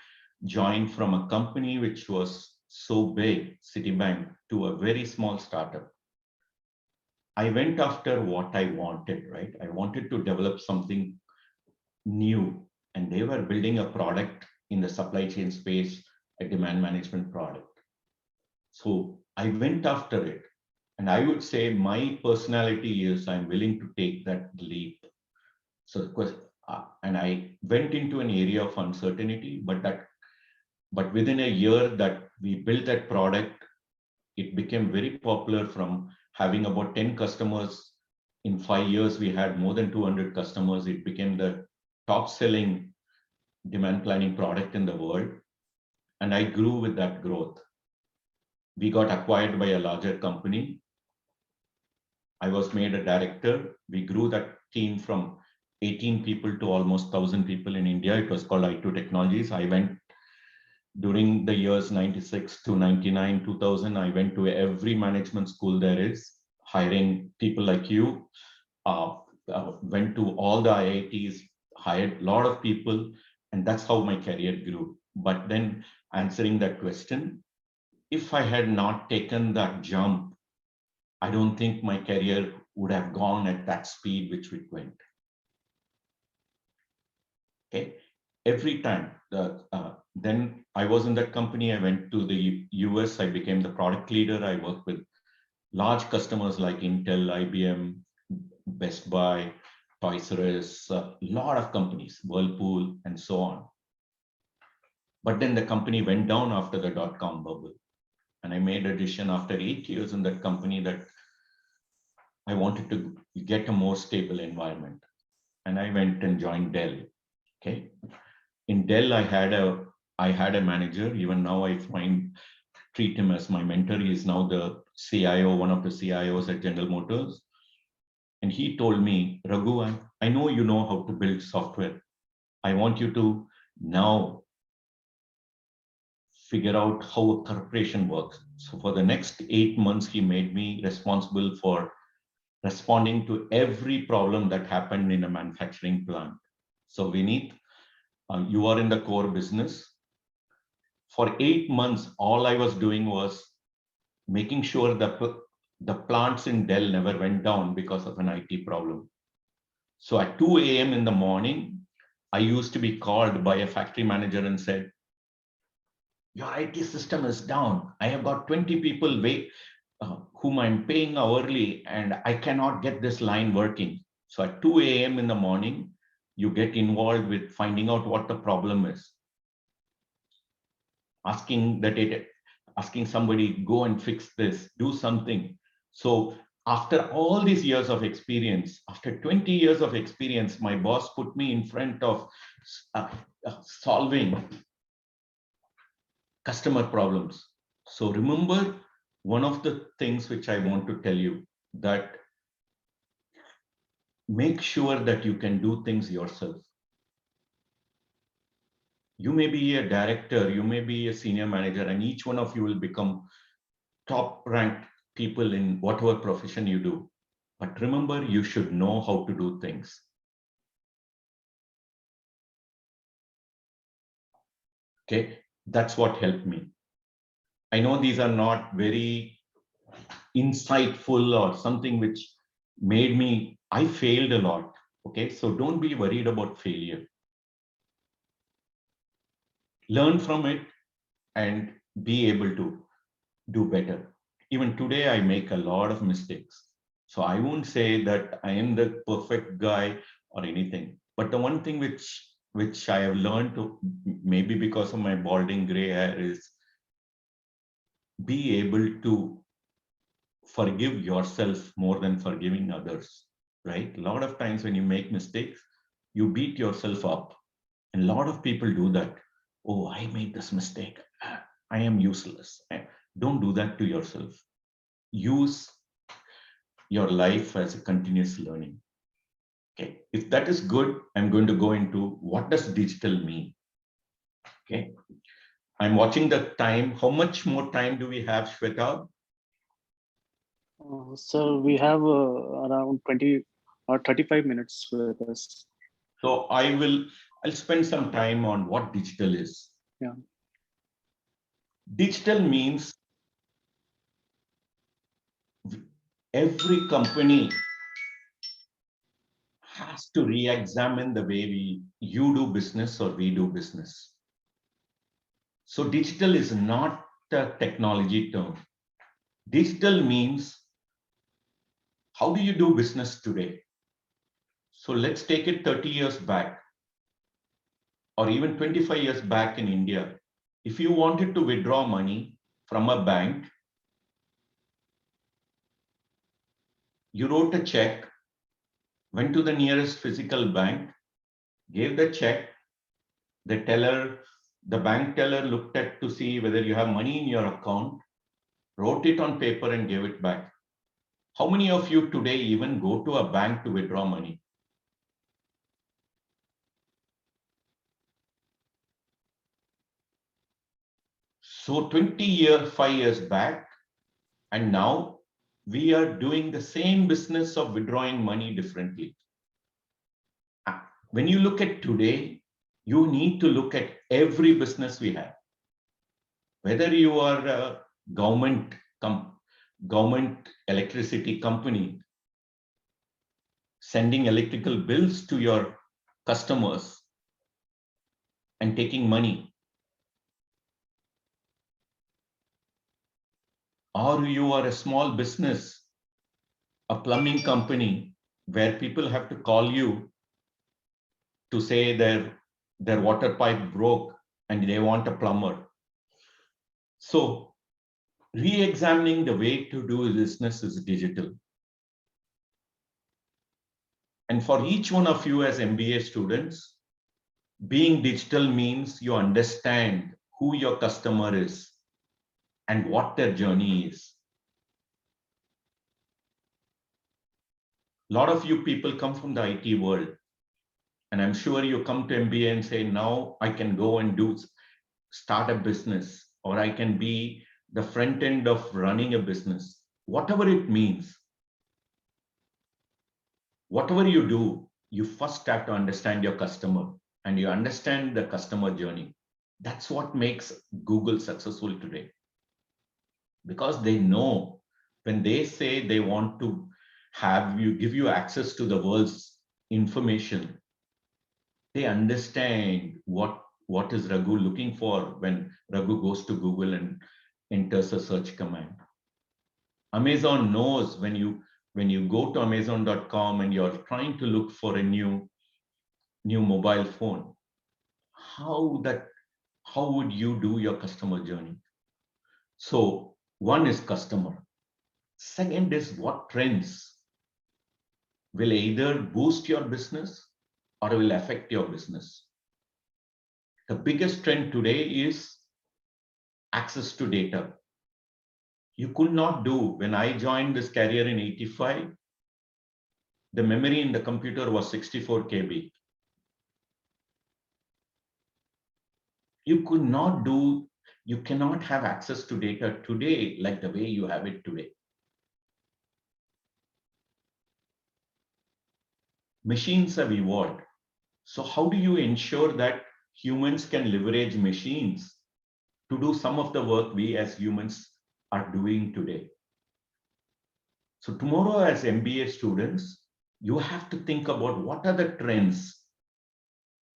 [SPEAKER 2] from a company which was so big, Citibank, to a very small startup. I went after what I wanted, right? I wanted to develop something new, and they were building a product in the supply chain space, a demand management product. So I went after it. And I would say my personality is I'm willing to take that leap. So and I went into an area of uncertainty, but within a year that we built that product, it became very popular. From having about 10 customers, in 5 years, we had more than 200 customers. It became the top selling demand planning product in the world. And I grew with that growth. We got acquired by a larger company. I was made a director. We grew that team from 18 people to almost 1,000 people in India. It was called I2 Technologies. I went during the years 96 to 99, 2000, I went to every management school there is, hiring people like you, went to all the IITs, hired a lot of people, and that's how my career grew. But then answering that question, if I had not taken that jump, I don't think my career would have gone at that speed which it went. Okay, every time. Then I was in that company. I went to the US. I became the product leader. I worked with large customers like Intel, IBM, Best Buy, Toys R Us, a lot of companies, Whirlpool, and so on. But then the company went down after the dot-com bubble. And I made a decision after 8 years in that company that I wanted to get a more stable environment. And I went and joined Dell. Okay. In Dell, I had a manager. Even now, I treat him as my mentor. He is now the CIO, one of the CIOs at General Motors. And he told me, Raghu, I know you know how to build software. I want you to now figure out how a corporation works. So for the next 8 months, he made me responsible for responding to every problem that happened in a manufacturing plant. So Vineet, you are in the core business. For 8 months, all I was doing was making sure that the plants in Dell never went down because of an IT problem. So at 2 a.m. in the morning, I used to be called by a factory manager and said, your IT system is down. I have got 20 people whom I'm paying hourly, and I cannot get this line working. So at 2 a.m. in the morning, you get involved with finding out what the problem is. Asking somebody, go and fix this, do something. So after all these years of experience, after 20 years of experience, my boss put me in front of solving customer problems. So remember, one of the things which I want to tell you, that make sure that you can do things yourself. You may be a director, you may be a senior manager, and each one of you will become top ranked people in whatever profession you do. But remember, you should know how to do things. Okay, that's what helped me. I know these are not very insightful or something which made me, I failed a lot. Okay, so don't be worried about failure. Learn from it and be able to do better. Even today, I make a lot of mistakes. So I won't say that I am the perfect guy or anything. But the one thing which I have learned to, maybe because of my balding gray hair, is be able to forgive yourself more than forgiving others, right? A lot of times when you make mistakes, you beat yourself up. And a lot of people do that. Oh, I made this mistake. I am useless. Don't do that to yourself. Use your life as a continuous learning. Okay, if that is good, I'm going to go into what does digital mean. Okay, I'm watching the time. How much more time do we have, Shweta?
[SPEAKER 1] So we have around 20 or 35 minutes with us.
[SPEAKER 2] So I'll spend some time on what digital is.
[SPEAKER 1] Yeah.
[SPEAKER 2] Digital means every company has to re-examine the way you do business or we do business. So digital is not a technology term. Digital means how do you do business today? So let's take it 30 years back or even 25 years back in India. If you wanted to withdraw money from a bank, you wrote a check, went to the nearest physical bank, gave the check, the bank teller looked at to see whether you have money in your account, wrote it on paper and gave it back. How many of you today even go to a bank to withdraw money? So 5 years back, and now we are doing the same business of withdrawing money differently. When you look at today, you need to look at every business we have. Whether you are a government electricity company sending electrical bills to your customers and taking money, or you are a small business, a plumbing company where people have to call you to say their water pipe broke and they want a plumber. So re-examining the way to do business is digital. And for each one of you as MBA students, being digital means you understand who your customer is and what their journey is. A lot of you people come from the IT world, and I'm sure you come to MBA and say, now I can go and start a business, or I can be the front end of running a business. Whatever it means, whatever you do, you first have to understand your customer and you understand the customer journey. That's what makes Google successful today. Because they know when they say they want to give you access to the world's information, they understand what is Raghu looking for when Raghu goes to Google and enters a search command. Amazon knows when you go to Amazon.com and you're trying to look for a new mobile phone, how would you do your customer journey? So one is customer. Second is what trends will either boost your business or will affect your business. The biggest trend today is access to data. You could not do, when I joined this career in 85, the memory in the computer was 64 KB. You cannot have access to data today like the way you have it today. Machines have evolved. So how do you ensure that humans can leverage machines to do some of the work we as humans are doing today? So tomorrow as MBA students, you have to think about what are the trends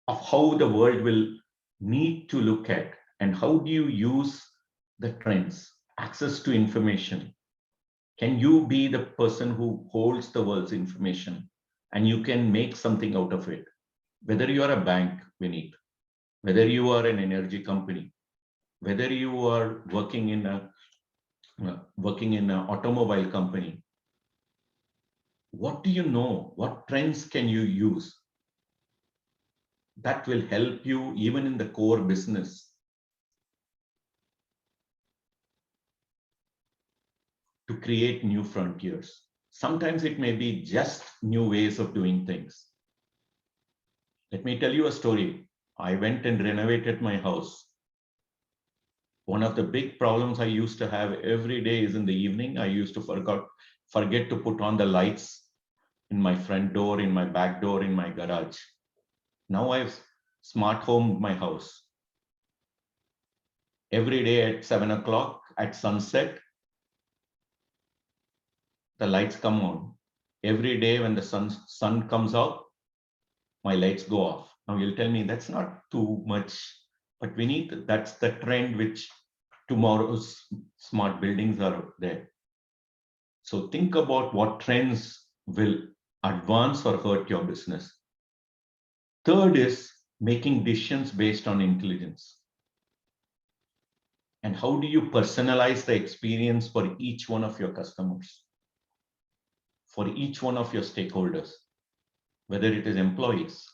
[SPEAKER 2] of how the world will need to look at, and how do you use the trends, access to information. Can you be the person who holds the world's information and you can make something out of it? Whether you are a bank, Vineet, whether you are an energy company, whether you are working in an automobile company, what do you know? What trends can you use that will help you even in the core business to create new frontiers? Sometimes it may be just new ways of doing things. Let me tell you a story. I went and renovated my house. One of the big problems I used to have every day is in the evening, I used to forget to put on the lights in my front door, in my back door, in my garage. Now I've smart homed my house. Every day at 7 o'clock at sunset, the lights come on. Every day when the sun comes out, my lights go off. Now you'll tell me that's not too much, but we need, that's the trend which tomorrow's smart buildings are there. So think about what trends will advance or hurt your business. Third is making decisions based on intelligence. And how do you personalize the experience for each one of your customers, for each one of your stakeholders, whether it is employees?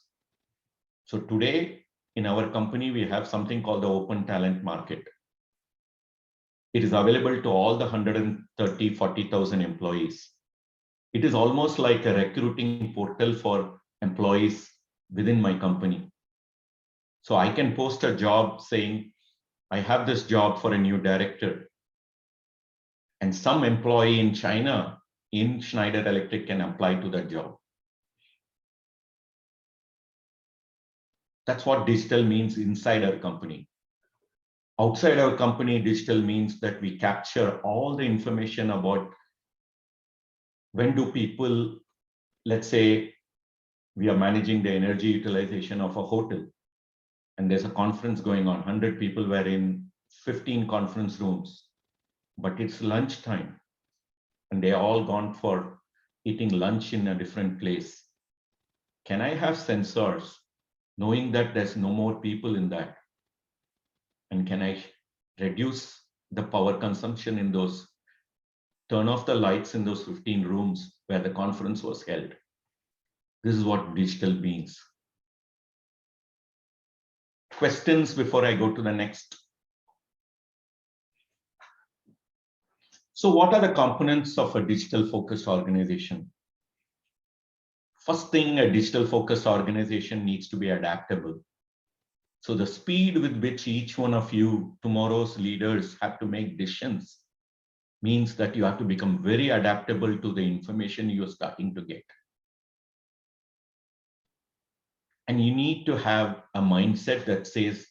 [SPEAKER 2] So today in our company, we have something called the open talent market. It is available to all the 40,000 employees. It is almost like a recruiting portal for employees within my company. So I can post a job saying, I have this job for a new director. And some employee in China, in Schneider Electric, can apply to that job. That's what digital means inside our company. Outside our company, digital means that we capture all the information about when do people, let's say we are managing the energy utilization of a hotel and there's a conference going on, 100 people were in 15 conference rooms, but it's lunchtime and they all gone for eating lunch in a different place. Can I have sensors knowing that there's no more people in that? And can I reduce the power consumption in those, turn off the lights in those 15 rooms where the conference was held? This is what digital means. Questions before I go to the next? So what are the components of a digital focused organization? First thing, a digital focused organization needs to be adaptable. So the speed with which each one of you, tomorrow's leaders, have to make decisions means that you have to become very adaptable to the information you're starting to get. And you need to have a mindset that says,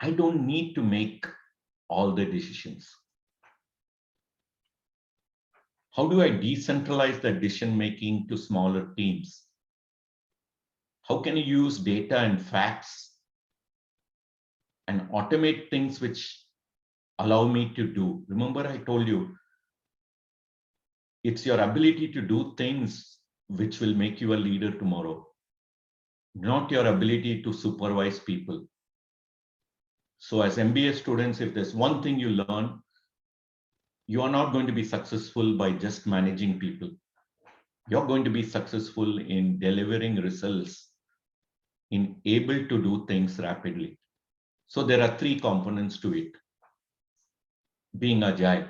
[SPEAKER 2] I don't need to make all the decisions. How do I decentralize the decision making to smaller teams? How can you use data and facts and automate things which allow me to do? Remember, I told you, it's your ability to do things which will make you a leader tomorrow, not your ability to supervise people. So as MBA students, if there's one thing you learn, you are not going to be successful by just managing people. You're going to be successful in delivering results, in able to do things rapidly. So there are three components to it. Being agile.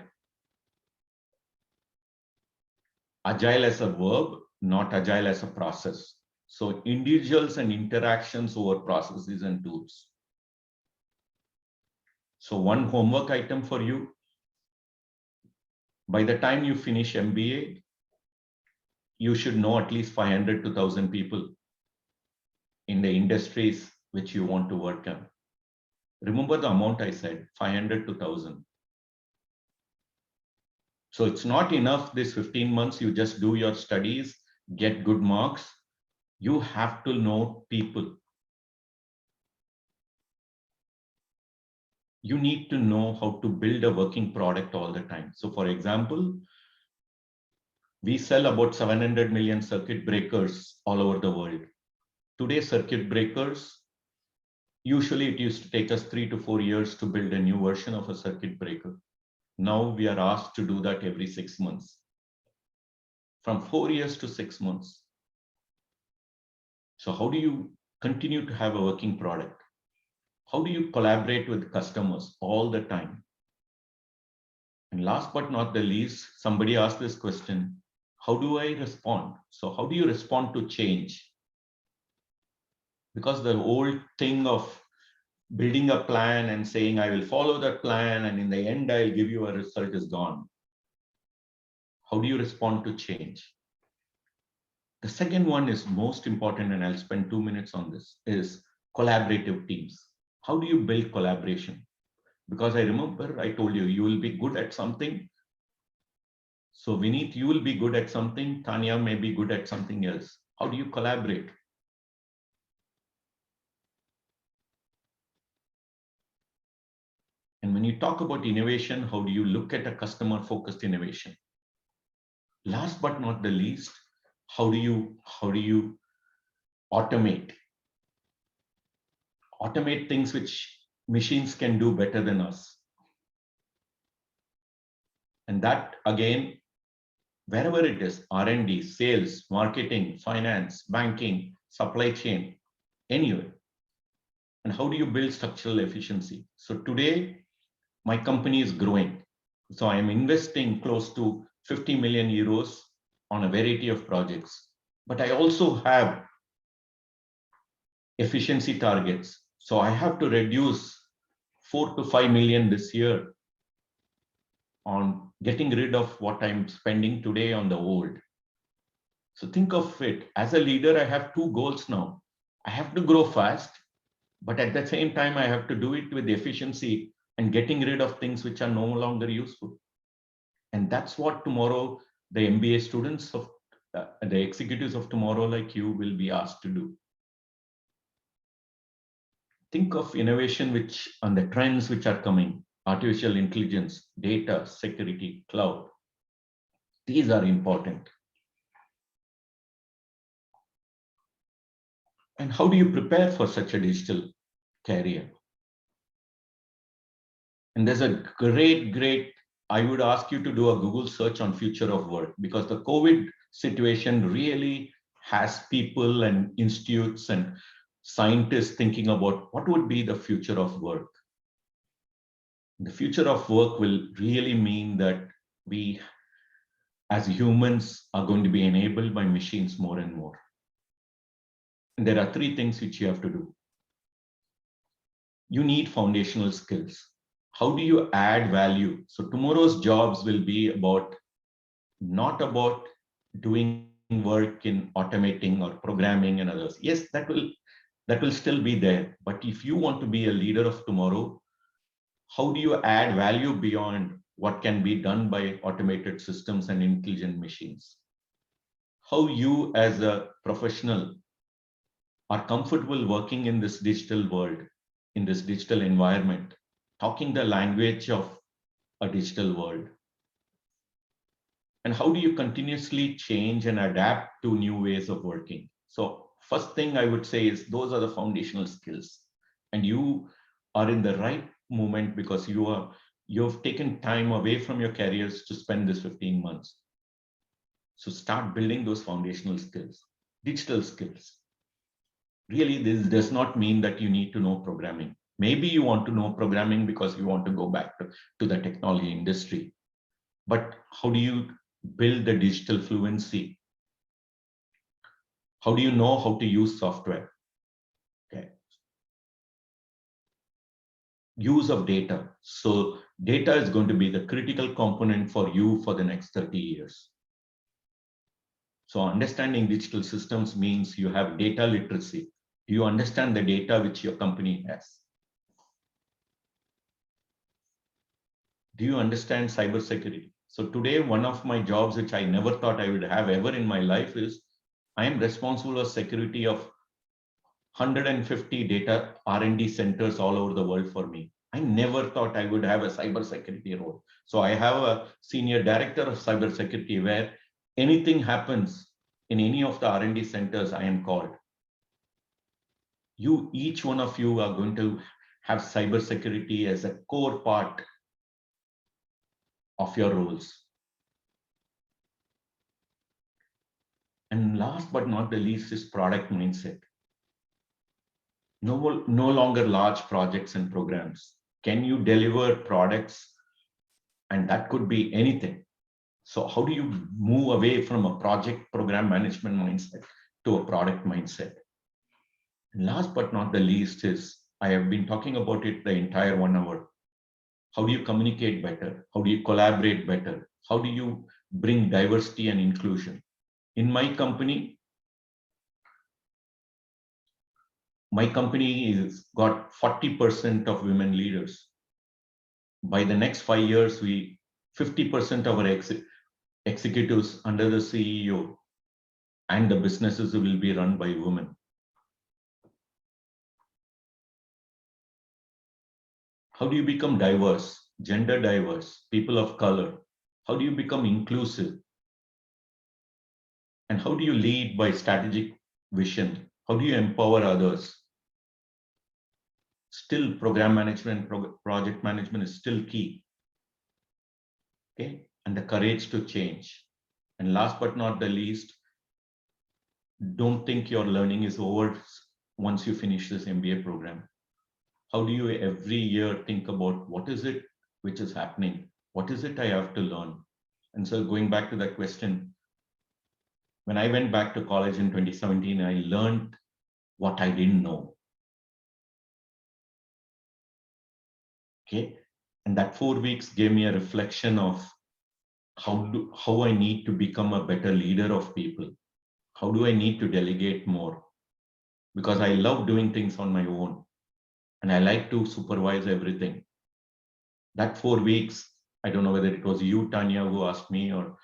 [SPEAKER 2] Agile as a verb, not agile as a process. So individuals and interactions over processes and tools. So one homework item for you. By the time you finish MBA, you should know at least 500 to 1,000 people in the industries which you want to work on. Remember the amount I said, 500 to 1,000. So it's not enough this 15 months, you just do your studies, get good marks. You have to know people. You need to know how to build a working product all the time. So for example, we sell about 700 million circuit breakers all over the world. Today, circuit breakers, usually it used to take us 3 to 4 years to build a new version of a circuit breaker. Now we are asked to do that every 6 months. From 4 years to 6 months. So how do you continue to have a working product? How do you collaborate with customers all the time? And last but not the least, somebody asked this question, how do I respond? So how do you respond to change? Because the old thing of building a plan and saying, I will follow that plan, and in the end, I'll give you a result is gone. How do you respond to change? The second one is most important, and I'll spend 2 minutes on this, is collaborative teams. How do you build collaboration? Because I remember I told you, you will be good at something. So Vineet, you will be good at something. Tanya may be good at something else. How do you collaborate? And when you talk about innovation, how do you look at a customer-focused innovation? Last but not the least, how do you automate? Automate things which machines can do better than us. And that again, wherever it is, R&D, sales, marketing, finance, banking, supply chain, anywhere. And how do you build structural efficiency? So today, my company is growing. So I am investing close to 50 million euros on a variety of projects. But I also have efficiency targets. So I have to reduce 4 to 5 million this year on getting rid of what I'm spending today on the old. So think of it, as a leader, I have two goals now. I have to grow fast, but at the same time, I have to do it with efficiency and getting rid of things which are no longer useful. And that's what tomorrow the MBA students of the executives of tomorrow like you will be asked to do. Think of innovation which on the trends which are coming, artificial intelligence, data, security, cloud. These are important. And how do you prepare for such a digital career? And there's a great, I would ask you to do a Google search on future of work, because the COVID situation really has people and institutes and scientists thinking about what would be the future of work. The future of work will really mean that we as humans are going to be enabled by machines more and more. And there are three things which you have to do. You need foundational skills. How do you add value? So tomorrow's jobs will be not about doing work in automating or programming and others. Yes, that will still be there. But if you want to be a leader of tomorrow, how do you add value beyond what can be done by automated systems and intelligent machines? How you as a professional are comfortable working in this digital world, in this digital environment, talking the language of a digital world. And how do you continuously change and adapt to new ways of working? So first thing I would say is those are the foundational skills. And you are in the right moment because you've taken time away from your careers to spend this 15 months. So start building those foundational skills, digital skills. Really, this does not mean that you need to know programming. Maybe you want to know programming because you want to go back to the technology industry. But how do you build the digital fluency? How do you know how to use software? Okay. Use of data. So data is going to be the critical component for you for the next 30 years. So understanding digital systems means you have data literacy. You understand the data which your company has. Do you understand cybersecurity? So today, one of my jobs, which I never thought I would have ever in my life, is I am responsible for security of 150 data R&D centers all over the world for me. I never thought I would have a cybersecurity role. So I have a senior director of cybersecurity where anything happens in any of the R&D centers, I am called. Each one of you are going to have cybersecurity as a core part of your roles. And last but not the least is product mindset. No longer large projects and programs. Can you deliver products? And that could be anything. So how do you move away from a project program management mindset to a product mindset? And last but not the least is, I have been talking about it the entire 1 hour. How do you communicate better? How do you collaborate better? How do you bring diversity and inclusion? In my company is got 40% of women leaders. by the next 5 years, 50% of our executives under the CEO and the businesses will be run by women. How do you become diverse, gender diverse, people of color? How do you become inclusive? And how do you lead by strategic vision? How do you empower others? Still, program management, project management is still key. Okay, and the courage to change. And last but not the least, don't think your learning is over once you finish this MBA program. How do you every year think about what is it which is happening? What is it I have to learn? And so going back to that question, when I went back to college in 2017, I learned what I didn't know. Okay, and that 4 weeks gave me a reflection of how I need to become a better leader of people. How do I need to delegate more? Because I love doing things on my own and I like to supervise everything. That 4 weeks, I don't know whether it was you, Tanya, who asked me, or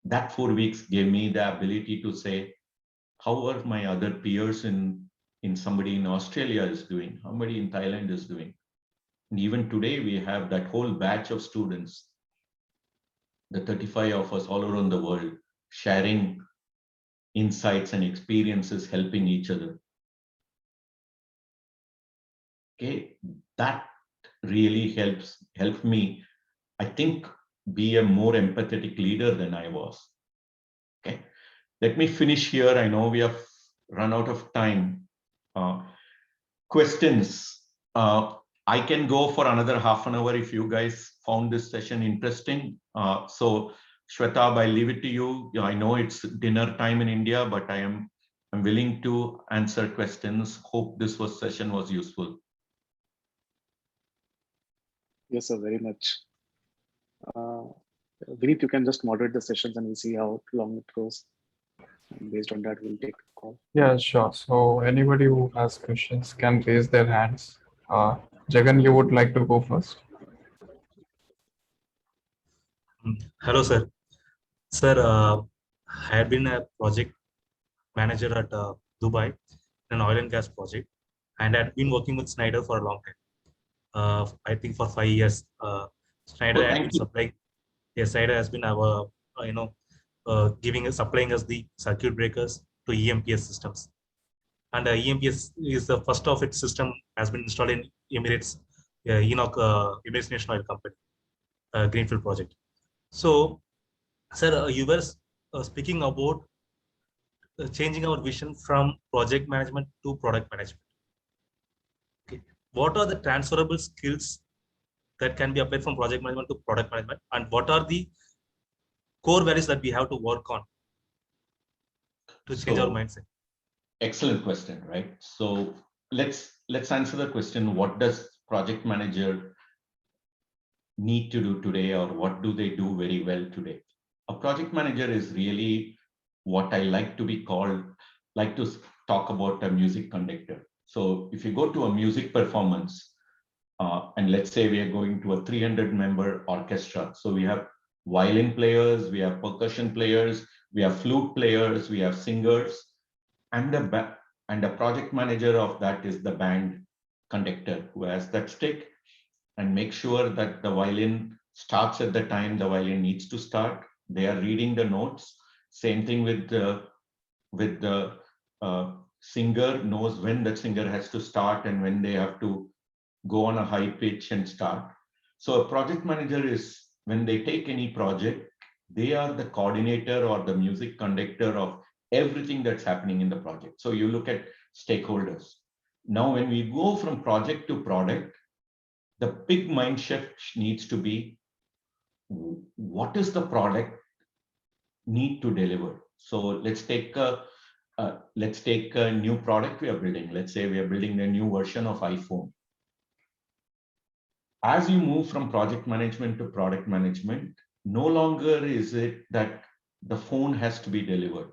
[SPEAKER 2] that 4 weeks gave me the ability to say, how are my other peers in somebody in Australia is doing, somebody in Thailand is doing. And even today, we have that whole batch of students, the 35 of us all around the world, sharing insights and experiences, helping each other. Okay, that really helped me, I think, be a more empathetic leader than I was. Okay, let me finish here. I know we have run out of time. Questions. I can go for another half an hour if you guys found this session interesting. So Shwetab, I leave it to you. I know it's dinner time in India, but I'm willing to answer questions. Hope this session was useful.
[SPEAKER 1] Yes, sir, very much. Vineet, you can just moderate the sessions and we'll see how long it goes. And based on that, we'll take the call.
[SPEAKER 3] Yeah, sure. So anybody who has questions can raise their hands. Jagan, you would like to go first?
[SPEAKER 9] Hello, sir. Sir, I had been a project manager at Dubai, an oil and gas project, and I had been working with Schneider for a long time. I think for 5 years. Schneider had been supplying. Yes, Schneider has been our, supplying us the circuit breakers to EMPS systems. And EMPS is the first of its system, has been installed in Emirates, Emirates National Oil Company, Greenfield project. So, sir, you were speaking about changing our vision from project management to product management. Okay. What are the transferable skills that can be applied from project management to product management, and what are the core values that we have to work on to change our mindset?
[SPEAKER 2] Excellent question, right? So let's answer the question, what does project manager need to do today, or what do they do very well today? A project manager is really what I like to talk about a music conductor. So if you go to a music performance, and let's say we are going to a 300-member orchestra. So we have violin players, we have percussion players, we have flute players, we have singers, and a project manager of that is the band conductor who has that stick and make sure that the violin starts at the time the violin needs to start. They are reading the notes. Same thing with the singer, knows when that singer has to start and when they have to go on a high pitch and start. So a project manager is, when they take any project, they are the coordinator or the music conductor of everything that's happening in the project. So you look at stakeholders. Now, when we go from project to product, the big mind shift needs to be, what is the product need to deliver? So let's take a new product we are building. Let's say we are building a new version of iPhone. As you move from project management to product management, no longer is it that the phone has to be delivered.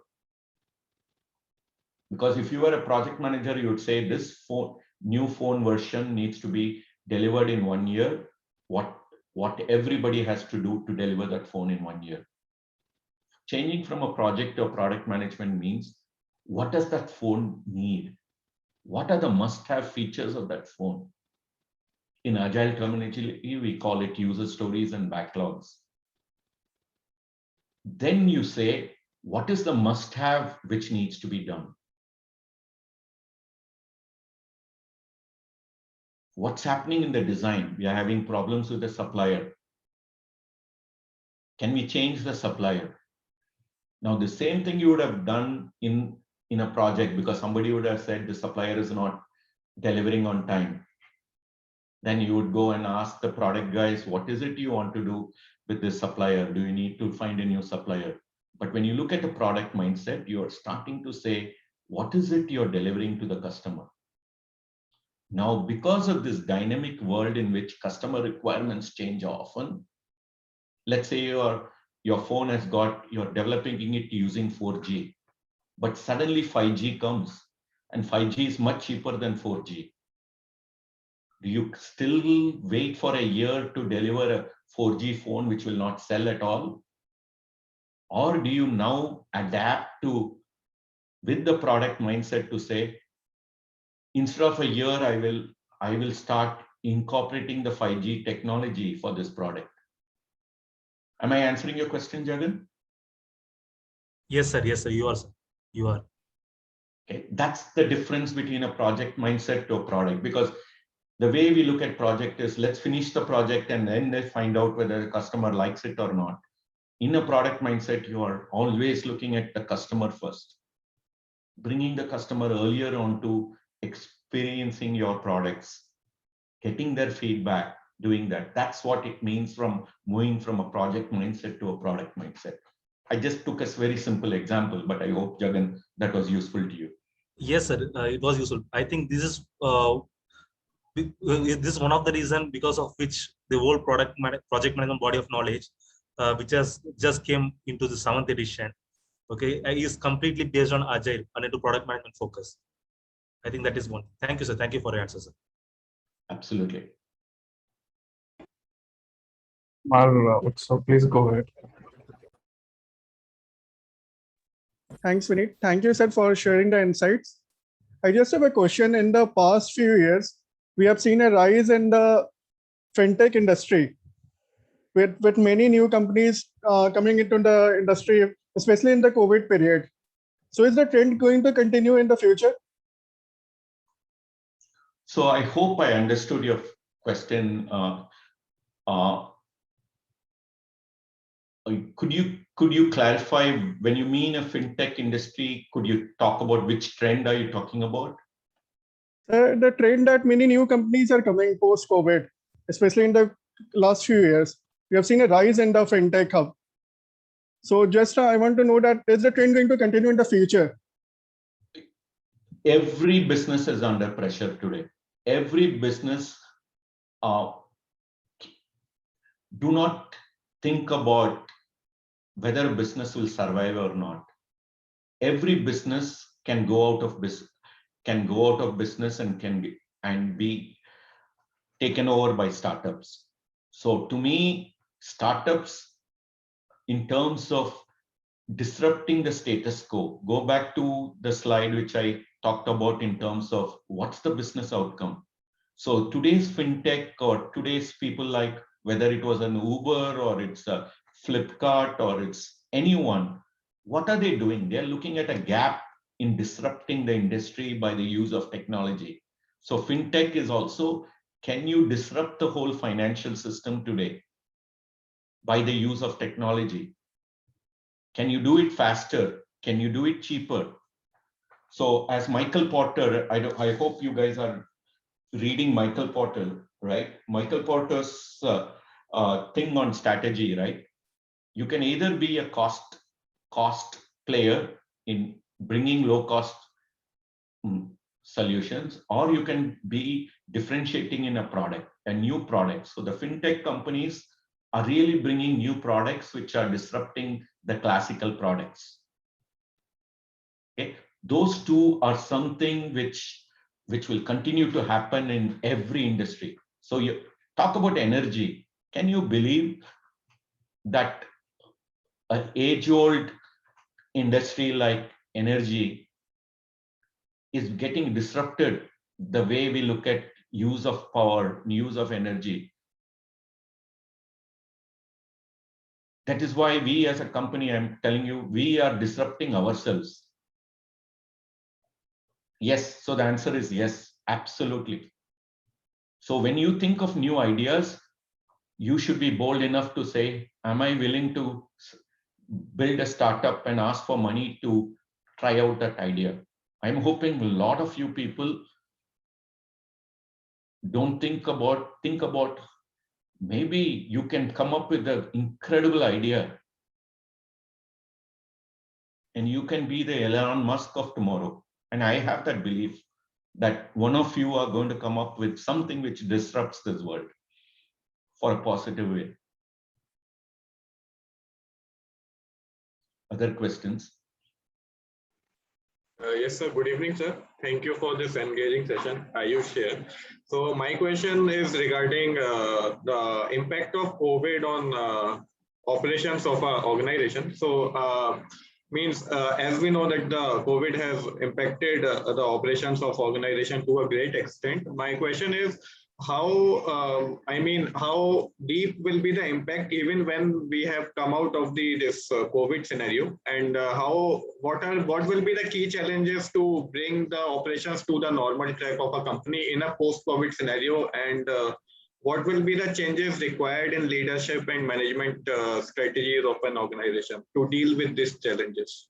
[SPEAKER 2] Because if you were a project manager, you would say this new phone version needs to be delivered in 1 year. what everybody has to do to deliver that phone in 1 year. Changing from a project to a product management means, what does that phone need? What are the must-have features of that phone? In agile terminology, we call it user stories and backlogs. Then you say, what is the must-have which needs to be done? What's happening in the design? We are having problems with the supplier. Can we change the supplier? Now, the same thing you would have done in a project, because somebody would have said the supplier is not delivering on time. Then you would go and ask the product guys, what is it you want to do with this supplier? Do you need to find a new supplier? But when you look at the product mindset, you're starting to say, what is it you're delivering to the customer? Now, because of this dynamic world in which customer requirements change often, let's say your phone has got, you're developing it using 4G, but suddenly 5G comes and 5G is much cheaper than 4G. Do you still wait for a year to deliver a 4G phone which will not sell at all? Or do you now adapt to, with the product mindset, to say, instead of a year, I will start incorporating the 5G technology for this product? Am I answering your question, Jagan?
[SPEAKER 9] Yes, sir. Yes, sir. You are, sir. You are.
[SPEAKER 2] Okay, that's the difference between a project mindset to a product, because the way we look at project is, let's finish the project and then they find out whether the customer likes it or not. In a product mindset, you are always looking at the customer first, bringing the customer earlier on to experiencing your products, getting their feedback, doing that. That's what it means from moving from a project mindset to a product mindset. I just took a very simple example, but I hope, Jagan, that was useful to you.
[SPEAKER 9] Yes, sir. It was useful. I think this is one of the reasons because of which the whole project management body of knowledge, which has just came into the 7th edition, okay, is completely based on agile and into product management focus. I think that is one. Thank you, sir. Thank you for your answer, sir.
[SPEAKER 2] Absolutely.
[SPEAKER 3] So please go ahead.
[SPEAKER 7] Thanks, Vineet. Thank you, sir, for sharing the insights. I just have a question. In the past few years, we have seen a rise in the fintech industry with many new companies coming into the industry, especially in the COVID period. So is the trend going to continue in the future?
[SPEAKER 2] So I hope I understood your question. Could you clarify, when you mean a fintech industry, could you talk about which trend are you talking about?
[SPEAKER 7] The trend that many new companies are coming post-COVID, especially in the last few years. We have seen a rise in the fintech hub. So just I want to know that, is the trend going to continue in the future?
[SPEAKER 2] Every business is under pressure today. Every business, do not think about whether a business will survive or not. Every business can go out of business, and be taken over by startups. So to me, startups, in terms of disrupting the status quo, go back to the slide which I talked about in terms of what's the business outcome. So today's fintech, or today's people, like whether it was an Uber or it's a Flipkart or it's anyone, what are they doing? They're looking at a gap in disrupting the industry by the use of technology. So fintech is also, can you disrupt the whole financial system today by the use of technology? Can you do it faster? Can you do it cheaper? So as Michael Porter, I hope you guys are reading Michael Porter, right? Michael Porter's thing on strategy, right? You can either be a cost player in bringing low cost solutions, or you can be differentiating in a new product. So the fintech companies are really bringing new products which are disrupting the classical products. Okay, those two are something which will continue to happen in every industry. So you talk about energy. Can you believe that an age-old industry like energy is getting disrupted, the way we look at use of power, use of energy? That is why we as a company, I'm telling you, we are disrupting ourselves. Yes, so the answer is yes, absolutely. So when you think of new ideas, you should be bold enough to say, am I willing to build a startup and ask for money to try out that idea? I'm hoping a lot of you people don't think about maybe you can come up with an incredible idea and you can be the Elon Musk of tomorrow. And I have that belief that one of you are going to come up with something which disrupts this world for a positive way. Other questions?
[SPEAKER 10] Yes, sir. Good evening, sir. Thank you for this engaging session. Ayush here. So my question is regarding the impact of COVID on operations of our organization. So means as we know that the COVID has impacted the operations of organization to a great extent. My question is how how deep will be the impact even when we have come out of this COVID scenario, and what will be the key challenges to bring the operations to the normal track of a company in a post-COVID scenario, and what will be the changes required in leadership and management strategies of an organization to deal with these challenges?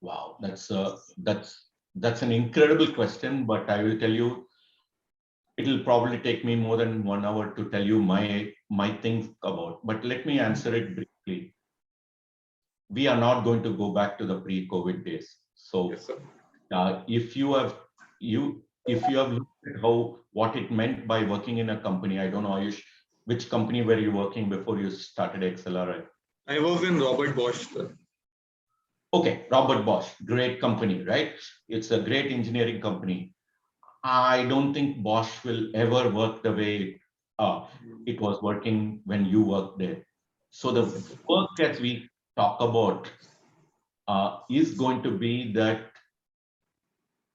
[SPEAKER 2] Wow, that's an incredible question, but I will tell you, it'll probably take me more than 1 hour to tell you my things about, but let me answer it briefly. We are not going to go back to the pre-COVID days. So
[SPEAKER 10] yes,
[SPEAKER 2] if you have looked at what it meant by working in a company, I don't know, Ayush, which company were you working before you started XLRI?
[SPEAKER 10] I was in Robert Bosch, sir.
[SPEAKER 2] Okay, Robert Bosch, great company, right? It's a great engineering company. I don't think Bosch will ever work the way it was working when you worked there. So the work that we talk about is going to be that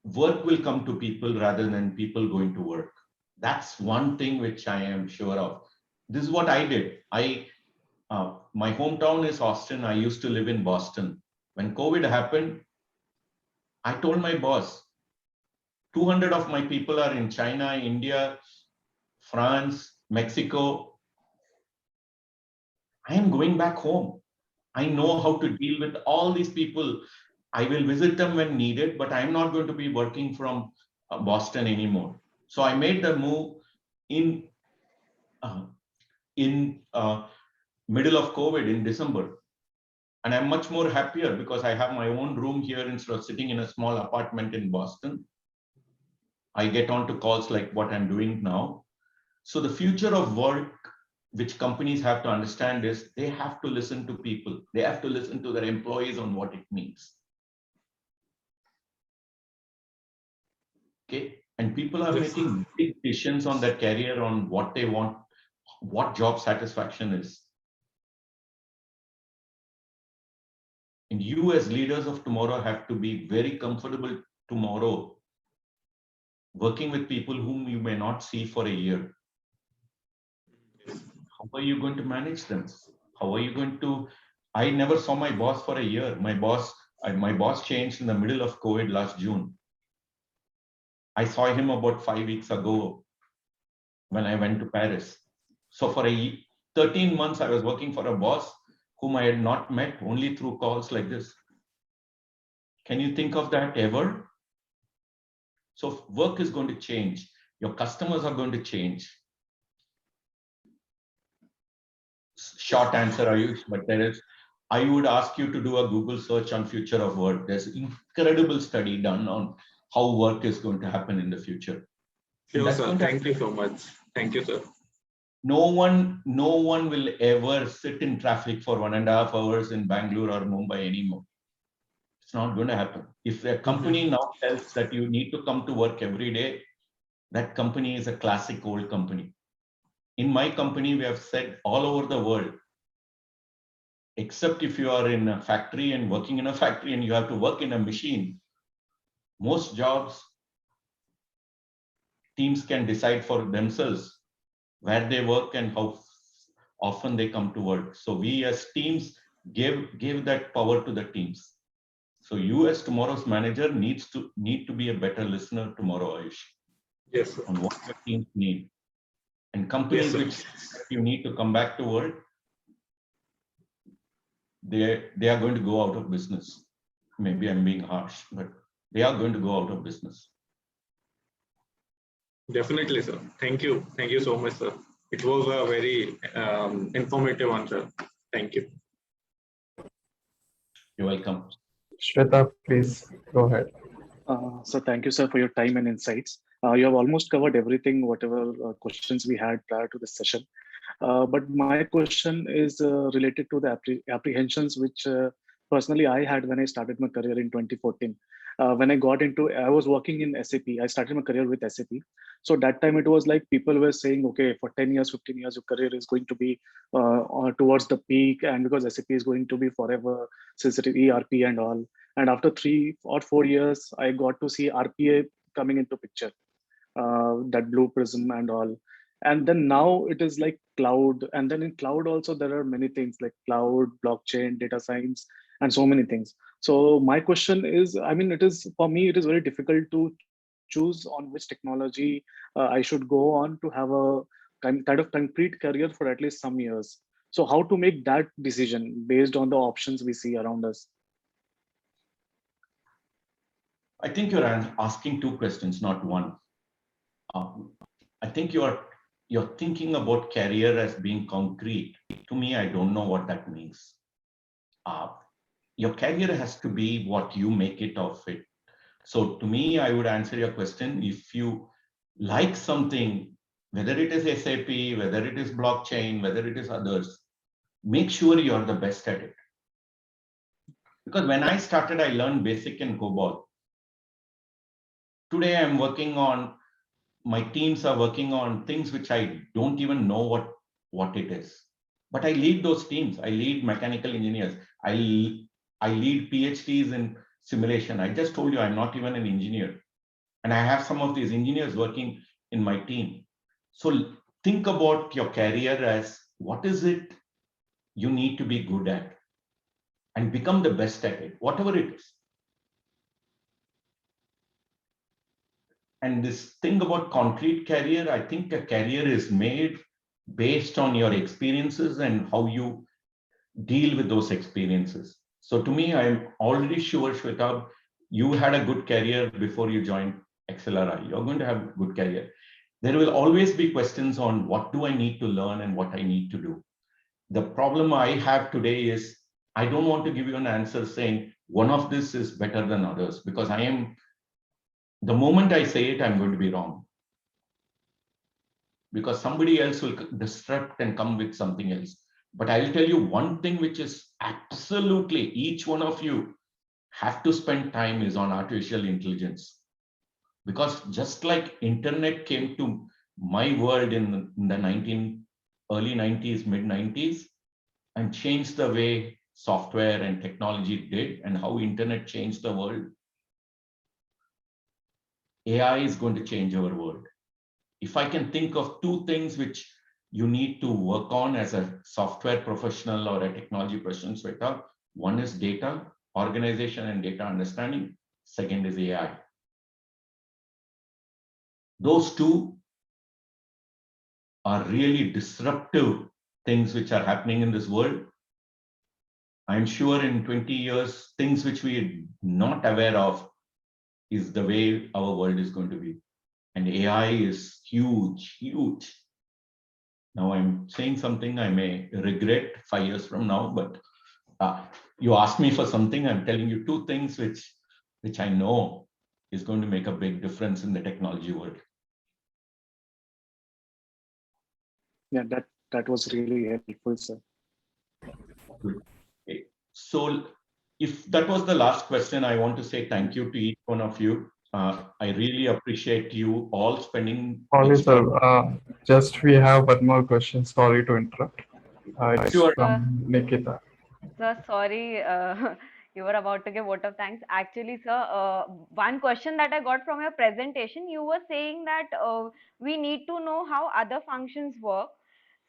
[SPEAKER 2] work will come to people rather than people going to work. That's one thing which I am sure of. This is what I did. My hometown is Austin. I used to live in Boston. When COVID happened, I told my boss, 200 of my people are in China, India, France, Mexico. I am going back home. I know how to deal with all these people. I will visit them when needed, but I'm not going to be working from Boston anymore. So I made the move in middle of COVID in December. And I'm much more happier because I have my own room here instead of sitting in a small apartment in Boston. I get on to calls like what I'm doing now. So the future of work, which companies have to understand, is they have to listen to people. They have to listen to their employees on what it means. Okay, and people are making big decisions on their career, on what they want, what job satisfaction is. And you as leaders of tomorrow have to be very comfortable tomorrow working with people whom you may not see for a year. How are you going to manage them? How are you going to? I never saw my boss for a year. My boss changed in the middle of COVID last June. I saw him about 5 weeks ago when I went to Paris. So for 13 months, I was working for a boss whom I had not met, only through calls like this. Can you think of that ever? So work is going to change. Your customers are going to change. Short answer, Ayush, but I would ask you to do a Google search on future of work. There's an incredible study done on how work is going to happen in the future.
[SPEAKER 10] Sure, sir. Thank you so much. Thank you, sir.
[SPEAKER 2] No one will ever sit in traffic for 1.5 hours in Bangalore or Mumbai anymore. It's not going to happen. If a company now tells that you need to come to work every day, that company is a classic old company. in my company, we have said all over the world, except if you are in a factory and working in a factory and you have to work in a machine, most jobs, teams can decide for themselves where they work and how often they come to work. So we as teams give that power to the teams. So you as tomorrow's manager need to be a better listener tomorrow, Ayush.
[SPEAKER 10] Yes, sir.
[SPEAKER 2] On what your teams need. And companies which you need to come back to work, they are going to go out of business. Maybe I'm being harsh, but they are going to go out of business.
[SPEAKER 10] Definitely, sir. Thank you. Thank you so much, sir. It was a very informative answer. Thank you.
[SPEAKER 2] You're welcome.
[SPEAKER 3] Shweta, please go ahead.
[SPEAKER 1] So thank you, sir, for your time and insights. You have almost covered everything, whatever questions we had prior to this session. But my question is related to the apprehensions which personally I had when I started my career in 2014. When I was working in SAP. I started my career with SAP. So that time it was like people were saying, okay, for 10 years, 15 years, your career is going to be towards the peak. And because SAP is going to be forever, sensitive ERP and all. And after 3 or 4 years, I got to see RPA coming into picture, that blue prism and all. And then now it is like cloud. And then in cloud also, there are many things like cloud, blockchain, data science, and so many things. So my question is, I mean, for me, it is very difficult to choose on which technology I should go on to have a kind of concrete career for at least some years. So how to make that decision based on the options we see around us?
[SPEAKER 2] I think you're asking two questions, not one. I think you're thinking about career as being concrete. To me, I don't know what that means. Your career has to be what you make it of it. So to me, I would answer your question. If you like something, whether it is SAP, whether it is blockchain, whether it is others, make sure you're the best at it. Because when I started, I learned BASIC and COBOL. Today, my teams are working on things which I don't even know what it is. But I lead those teams. I lead mechanical engineers. I lead PhDs in simulation. I just told you I'm not even an engineer. And I have some of these engineers working in my team. So think about your career as what is it you need to be good at and become the best at it, whatever it is. And this thing about concrete career, I think a career is made based on your experiences and how you deal with those experiences. So to me, I'm already sure, Shweta, you had a good career before you joined XLRI. You're going to have a good career. There will always be questions on what do I need to learn and what I need to do. The problem I have today is I don't want to give you an answer saying one of this is better than others, because the moment I say it, I'm going to be wrong. Because somebody else will disrupt and come with something else. But I'll tell you one thing which is absolutely each one of you have to spend time is on artificial intelligence. Because just like internet came to my world in the early 90s, mid 90s, and changed the way software and technology did and how internet changed the world, AI is going to change our world. If I can think of two things which you need to work on as a software professional or a technology professional, Shweta, one is data organization and data understanding. Second is AI. Those two are really disruptive things which are happening in this world. I'm sure in 20 years, things which we are not aware of is the way our world is going to be. And AI is huge, huge. Now I'm saying something I may regret 5 years from now, but you asked me for something, I'm telling you two things which I know is going to make a big difference in the technology world.
[SPEAKER 1] Yeah, that was really helpful, sir.
[SPEAKER 2] Okay. So if that was the last question, I want to say thank you to each one of you. I really appreciate you all spending.
[SPEAKER 3] Sorry, sir. Just we have one more question. Sorry to interrupt. It's
[SPEAKER 2] Sure.
[SPEAKER 3] from Nikita.
[SPEAKER 11] Sir, sorry, you were about to give vote of thanks. Actually, sir, one question that I got from your presentation, you were saying that we need to know how other functions work.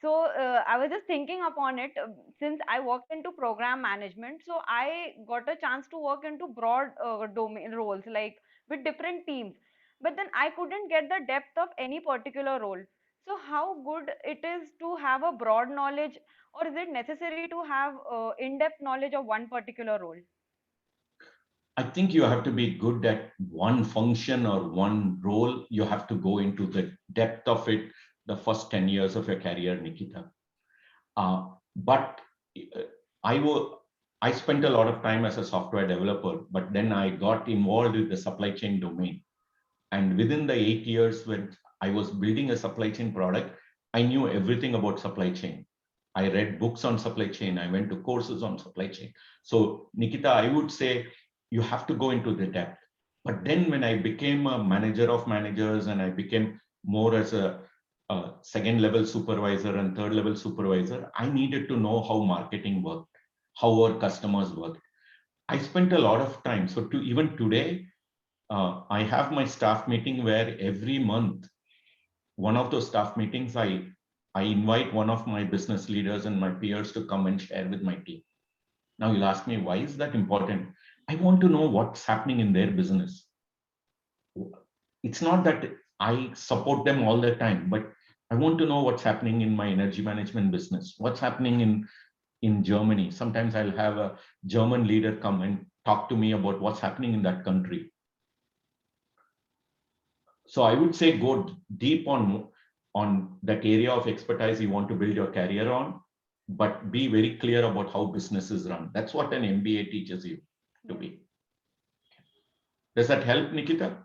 [SPEAKER 11] So I was just thinking upon it since I worked into program management. So I got a chance to work into broad domain roles, like with different teams. But then I couldn't get the depth of any particular role. So how good it is to have a broad knowledge, or is it necessary to have in-depth knowledge of one particular role?
[SPEAKER 2] I think you have to be good at one function or one role. You have to go into the depth of it the first 10 years of your career, Nikita. But I spent a lot of time as a software developer, but then I got involved with the supply chain domain. And within the 8 years when I was building a supply chain product, I knew everything about supply chain. I read books on supply chain. I went to courses on supply chain. So Nikita, I would say you have to go into the depth. But then when I became a manager of managers and I became more as a second level supervisor and third level supervisor, I needed to know how marketing worked, how our customers worked. I spent a lot of time. So even today, I have my staff meeting where every month, one of those staff meetings, I invite one of my business leaders and my peers to come and share with my team. Now you'll ask me, why is that important? I want to know what's happening in their business. It's not that I support them all the time, but I want to know what's happening in my energy management business, what's happening in Germany. Sometimes I'll have a German leader come and talk to me about what's happening in that country. So I would say go deep on that area of expertise you want to build your career on, but be very clear about how business is run. That's what an MBA teaches you to be. Does that help, Nikita?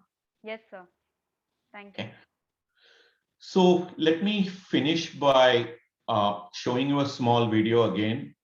[SPEAKER 11] Yes, sir. Thank you.
[SPEAKER 2] Okay. So let me finish by showing you a small video again.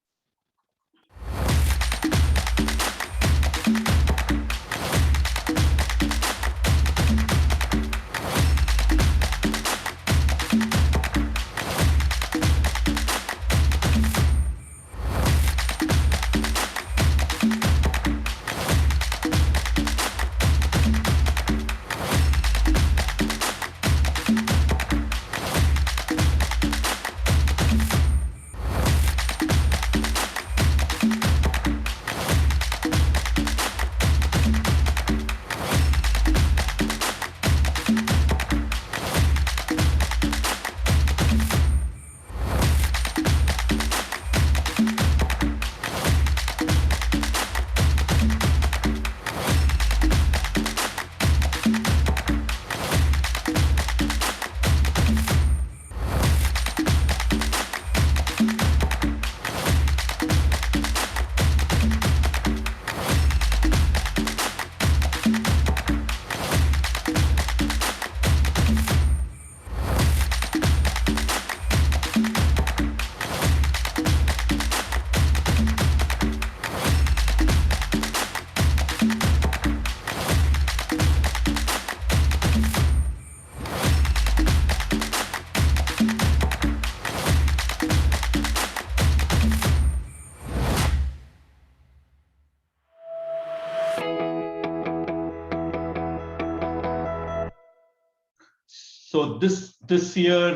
[SPEAKER 2] So this year,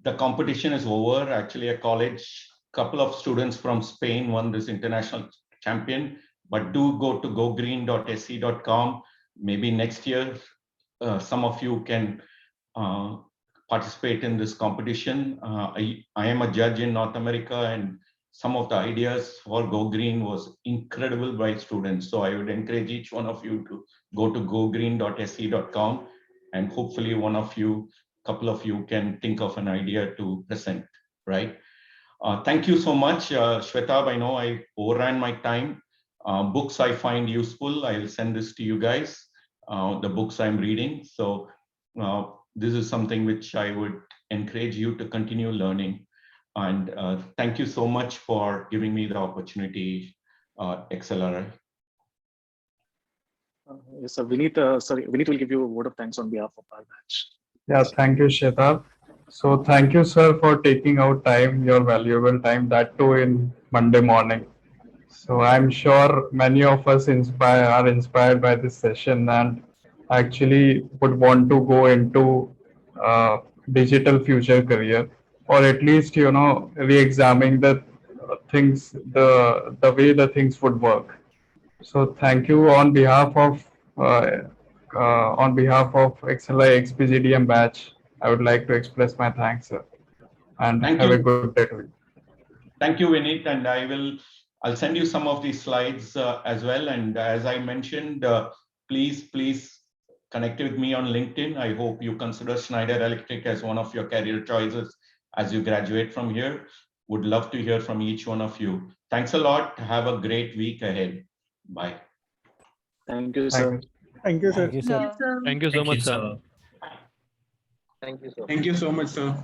[SPEAKER 2] the competition is over. Actually, a couple of students from Spain won this international champion, but do go to gogreen.se.com. Maybe next year, some of you can participate in this competition. I am a judge in North America, and some of the ideas for Go Green was incredible by students. So I would encourage each one of you to go to gogreen.se.com. And hopefully couple of you can think of an idea to present, right? Thank you so much, Shwetab. I know I overran my time. Books I find useful, I'll send this to you guys, the books I'm reading. So this is something which I would encourage you to continue learning. And thank you so much for giving me the opportunity, XLRI.
[SPEAKER 1] Yes, sir. Vineet will give you a word of thanks on behalf of our batch.
[SPEAKER 3] Yeah, thank you, Shwetab. So thank you, sir, for taking out time, your valuable time, that too in Monday morning. So I'm sure many of us are inspired by this session and actually would want to go into uh, digital future career, or at least re-examining the things, the way the things would work. So thank you uh, on behalf of XLI XPGDM batch. I would like to express my thanks, sir, and
[SPEAKER 2] Thank
[SPEAKER 3] have a
[SPEAKER 2] you.
[SPEAKER 3] good day to you.
[SPEAKER 2] Thank you, Vinit, and I'll send you some of these slides as well. And as I mentioned, please connect with me on LinkedIn. I hope you consider Schneider Electric as one of your career choices as you graduate from here. Would love to hear from each one of you. Thanks a lot. Have a great week ahead. Bye.
[SPEAKER 1] Thank you, sir.
[SPEAKER 7] Thank you, sir.
[SPEAKER 11] Thank you, sir.
[SPEAKER 6] Thank you so much, sir.
[SPEAKER 10] Thank you so much, sir.